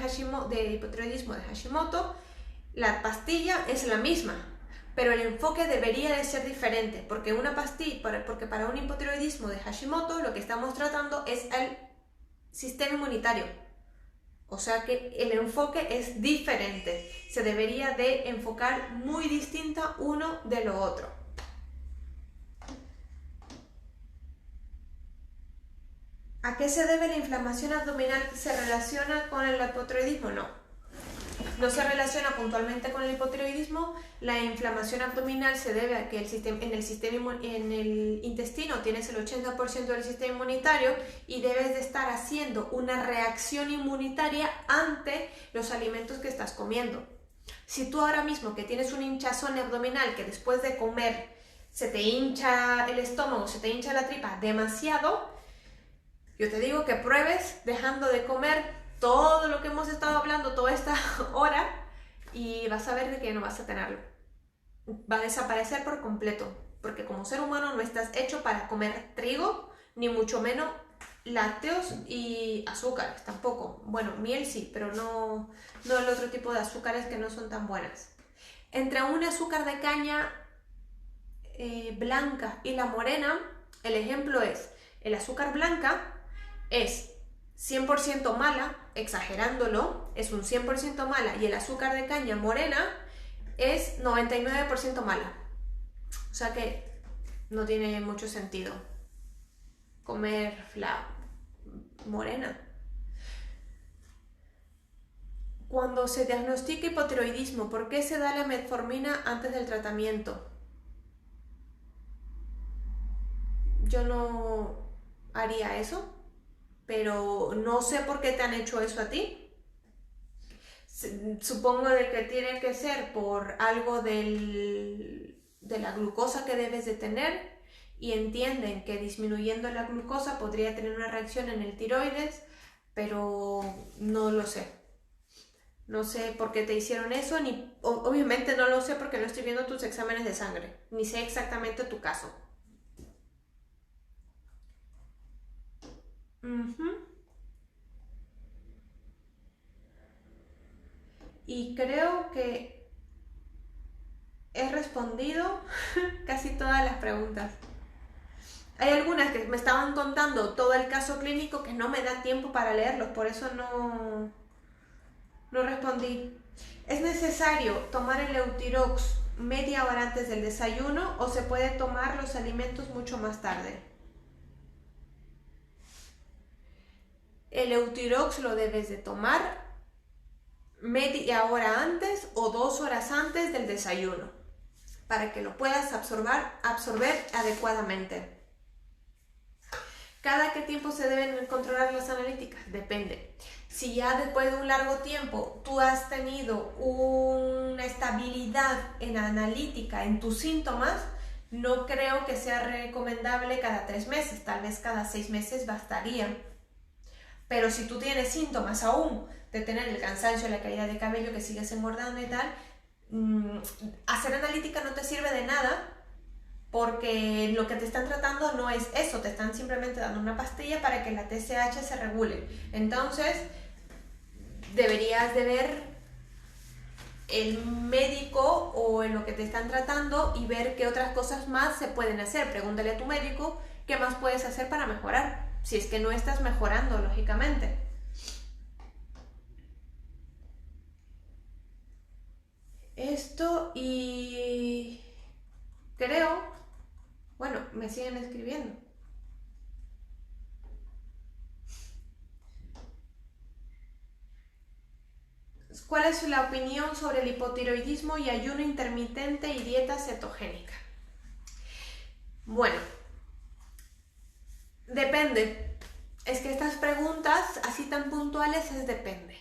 hipotiroidismo de Hashimoto, la pastilla es la misma, pero el enfoque debería de ser diferente, porque para un hipotiroidismo de Hashimoto lo que estamos tratando es el sistema inmunitario. O sea que el enfoque es diferente, se debería de enfocar muy distinta uno de lo otro. ¿A qué se debe la inflamación abdominal? ¿Se relaciona con el hipotiroidismo? No se relaciona puntualmente con el hipotiroidismo. La inflamación abdominal se debe a que en el intestino tienes el 80% del sistema inmunitario y debes de estar haciendo una reacción inmunitaria ante los alimentos que estás comiendo. Si tú ahora mismo que tienes un hinchazón abdominal, que después de comer se te hincha el estómago, se te hincha la tripa demasiado, yo te digo que pruebes dejando de comer todo lo que hemos estado hablando toda esta hora y vas a ver de que no vas a tenerlo. Va a desaparecer por completo, porque como ser humano no estás hecho para comer trigo, ni mucho menos lácteos y azúcares tampoco. Bueno, miel sí, pero no el otro tipo de azúcares que no son tan buenas. Entre un azúcar de caña blanca y la morena, el ejemplo es, el azúcar blanca es 100% mala, exagerándolo, es un 100% mala, y el azúcar de caña morena es 99% mala. O sea que no tiene mucho sentido comer la morena. Cuando se diagnostica hipotiroidismo, ¿por qué se da la metformina antes del tratamiento? Yo no haría eso, pero no sé por qué te han hecho eso a ti. Supongo de que tiene que ser por algo de la glucosa que debes de tener, y entienden que disminuyendo la glucosa podría tener una reacción en el tiroides, pero no lo sé. No sé por qué te hicieron eso, ni obviamente no lo sé porque no estoy viendo tus exámenes de sangre, ni sé exactamente tu caso. Y creo que he respondido casi todas las preguntas. Hay algunas que me estaban contando todo el caso clínico que no me da tiempo para leerlos, por eso no respondí. ¿Es necesario tomar el Eutirox media hora antes del desayuno o se puede tomar los alimentos mucho más tarde? El Eutirox lo debes de tomar media hora antes o 2 horas antes del desayuno para que lo puedas absorber adecuadamente. ¿Cada qué tiempo se deben controlar las analíticas? Depende. Si ya después de un largo tiempo tú has tenido una estabilidad en la analítica, en tus síntomas, no creo que sea recomendable cada 3 meses, tal vez cada 6 meses bastaría. Pero si tú tienes síntomas aún de tener el cansancio, la caída de cabello, que sigues engordando y tal, hacer analítica no te sirve de nada porque lo que te están tratando no es eso, te están simplemente dando una pastilla para que la TSH se regule. Entonces, deberías de ver el médico o en lo que te están tratando y ver qué otras cosas más se pueden hacer. Pregúntale a tu médico qué más puedes hacer para mejorar, si es que no estás mejorando, lógicamente. Esto y creo, bueno, me siguen escribiendo. ¿Cuál es la opinión sobre el hipotiroidismo y ayuno intermitente y dieta cetogénica? Bueno, depende. Es que estas preguntas así tan puntuales es depende.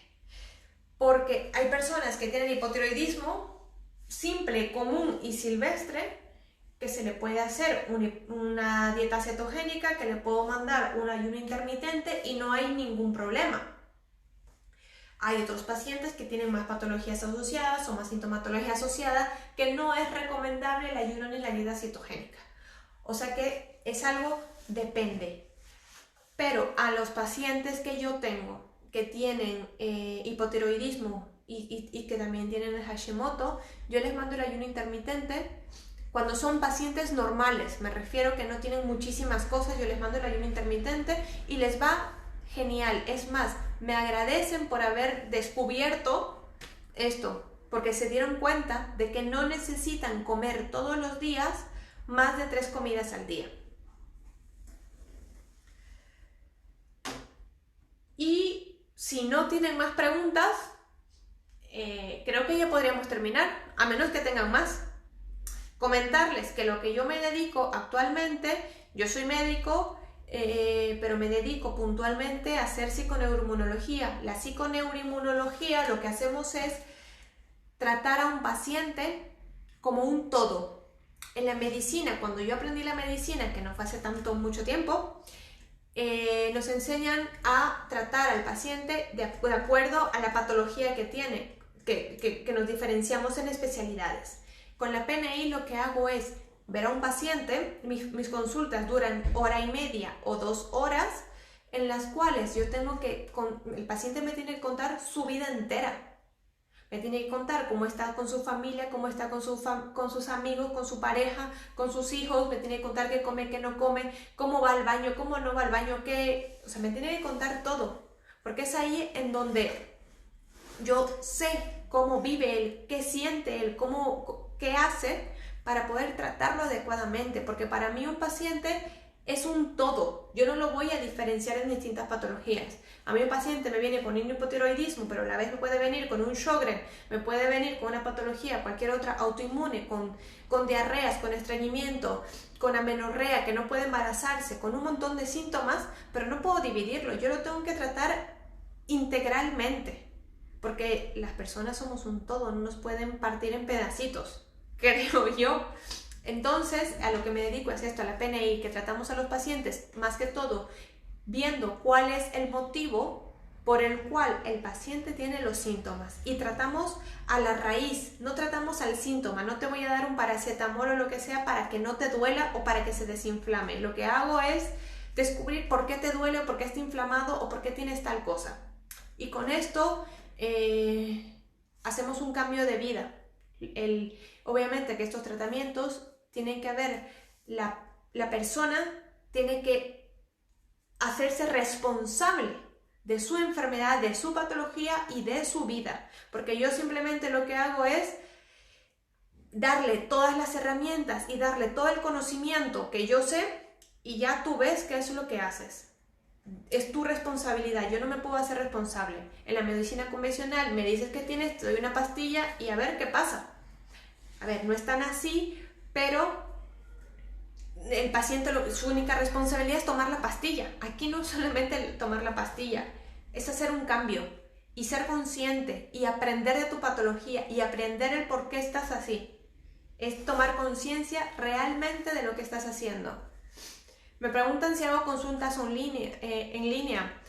Porque hay personas que tienen hipotiroidismo simple, común y silvestre, que se le puede hacer una dieta cetogénica, que le puedo mandar un ayuno intermitente y no hay ningún problema. Hay otros pacientes que tienen más patologías asociadas o más sintomatología asociada que no es recomendable el ayuno ni la dieta cetogénica. O sea que es algo, depende. Pero a los pacientes que yo tengo que tienen hipotiroidismo y que también tienen el Hashimoto, yo les mando el ayuno intermitente. Cuando son pacientes normales, me refiero que no tienen muchísimas cosas, yo les mando el ayuno intermitente y les va genial. Es más, me agradecen por haber descubierto esto, porque se dieron cuenta de que no necesitan comer todos los días más de 3 comidas al día. Y si no tienen más preguntas, creo que ya podríamos terminar, a menos que tengan más. Comentarles que lo que yo me dedico actualmente, yo soy médico, pero me dedico puntualmente a hacer psiconeuroinmunología. La psiconeuroinmunología lo que hacemos es tratar a un paciente como un todo. En la medicina, cuando yo aprendí la medicina, que no fue hace mucho tiempo, nos enseñan a tratar al paciente de acuerdo a la patología que tiene, que nos diferenciamos en especialidades. Con la PNI lo que hago es ver a un paciente, mis consultas duran 1:30 o 2 horas, en las cuales el paciente me tiene que contar su vida entera. Me tiene que contar cómo está con su familia, cómo está con sus amigos, con su pareja, con sus hijos, me tiene que contar qué come, qué no come, cómo va al baño, cómo no va al baño, o sea, me tiene que contar todo, porque es ahí en donde yo sé cómo vive él, qué siente él, qué hace para poder tratarlo adecuadamente, porque para mí un paciente es un todo, yo no lo voy a diferenciar en distintas patologías. A mí un paciente me viene con un hipotiroidismo, pero a la vez me puede venir con un Sjögren, me puede venir con una patología, cualquier otra autoinmune, con diarreas, con estreñimiento, con amenorrea, que no puede embarazarse, con un montón de síntomas, pero no puedo dividirlo, yo lo tengo que tratar integralmente, porque las personas somos un todo, no nos pueden partir en pedacitos, creo yo. Entonces, a lo que me dedico es esto, a la PNI, que tratamos a los pacientes, más que todo, viendo cuál es el motivo por el cual el paciente tiene los síntomas y tratamos a la raíz, no tratamos al síntoma. No te voy a dar un paracetamol o lo que sea para que no te duela o para que se desinflame. Lo que hago es descubrir por qué te duele o por qué está inflamado o por qué tienes tal cosa. Y con esto hacemos un cambio de vida. Obviamente que estos tratamientos tienen que haber, la persona tiene que hacerse responsable de su enfermedad, de su patología y de su vida, porque yo simplemente lo que hago es darle todas las herramientas y darle todo el conocimiento que yo sé y ya tú ves qué es lo que haces. Es tu responsabilidad, yo no me puedo hacer responsable. En la medicina convencional me dices que tienes, te doy una pastilla y a ver qué pasa. A ver, no es tan así, pero el paciente, su única responsabilidad es tomar la pastilla. Aquí no solamente tomar la pastilla, es hacer un cambio y ser consciente y aprender de tu patología y aprender el por qué estás así. Es tomar conciencia realmente de lo que estás haciendo. Me preguntan si hago consultas en línea.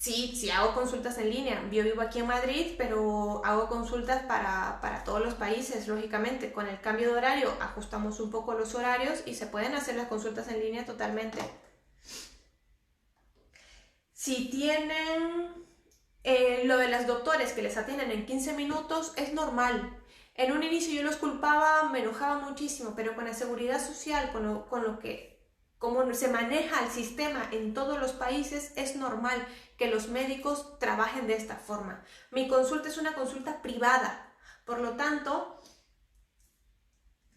Sí, hago consultas en línea. Yo vivo aquí en Madrid, pero hago consultas para todos los países, lógicamente. Con el cambio de horario ajustamos un poco los horarios y se pueden hacer las consultas en línea totalmente. Si tienen lo de los doctores que les atienden en 15 minutos, es normal. En un inicio yo los culpaba, me enojaba muchísimo, pero con la seguridad social, con lo que como se maneja el sistema en todos los países, es normal que los médicos trabajen de esta forma. Mi consulta es una consulta privada, por lo tanto,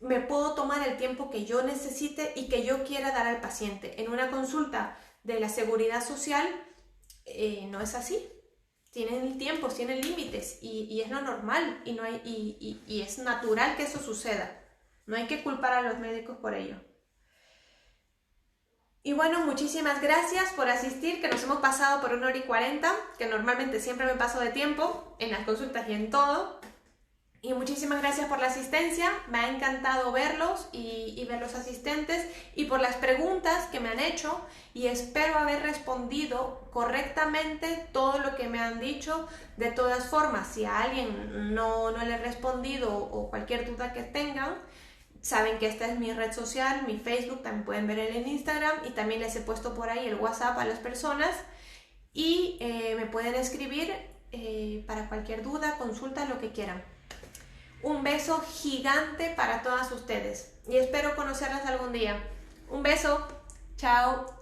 me puedo tomar el tiempo que yo necesite y que yo quiera dar al paciente. En una consulta de la seguridad social, no es así. Tienen tiempos, tienen límites y es lo normal y, no hay, y es natural que eso suceda. No hay que culpar a los médicos por ello. Y bueno, muchísimas gracias por asistir, que nos hemos pasado por 1 hora y 40, que normalmente siempre me paso de tiempo en las consultas y en todo. Y muchísimas gracias por la asistencia, me ha encantado verlos y ver los asistentes y por las preguntas que me han hecho y espero haber respondido correctamente todo lo que me han dicho. De todas formas, si a alguien no le he respondido o cualquier duda que tengan, saben que esta es mi red social, mi Facebook, también pueden ver en Instagram y también les he puesto por ahí el WhatsApp a las personas y me pueden escribir para cualquier duda, consulta, lo que quieran. Un beso gigante para todas ustedes y espero conocerlas algún día. Un beso, chao.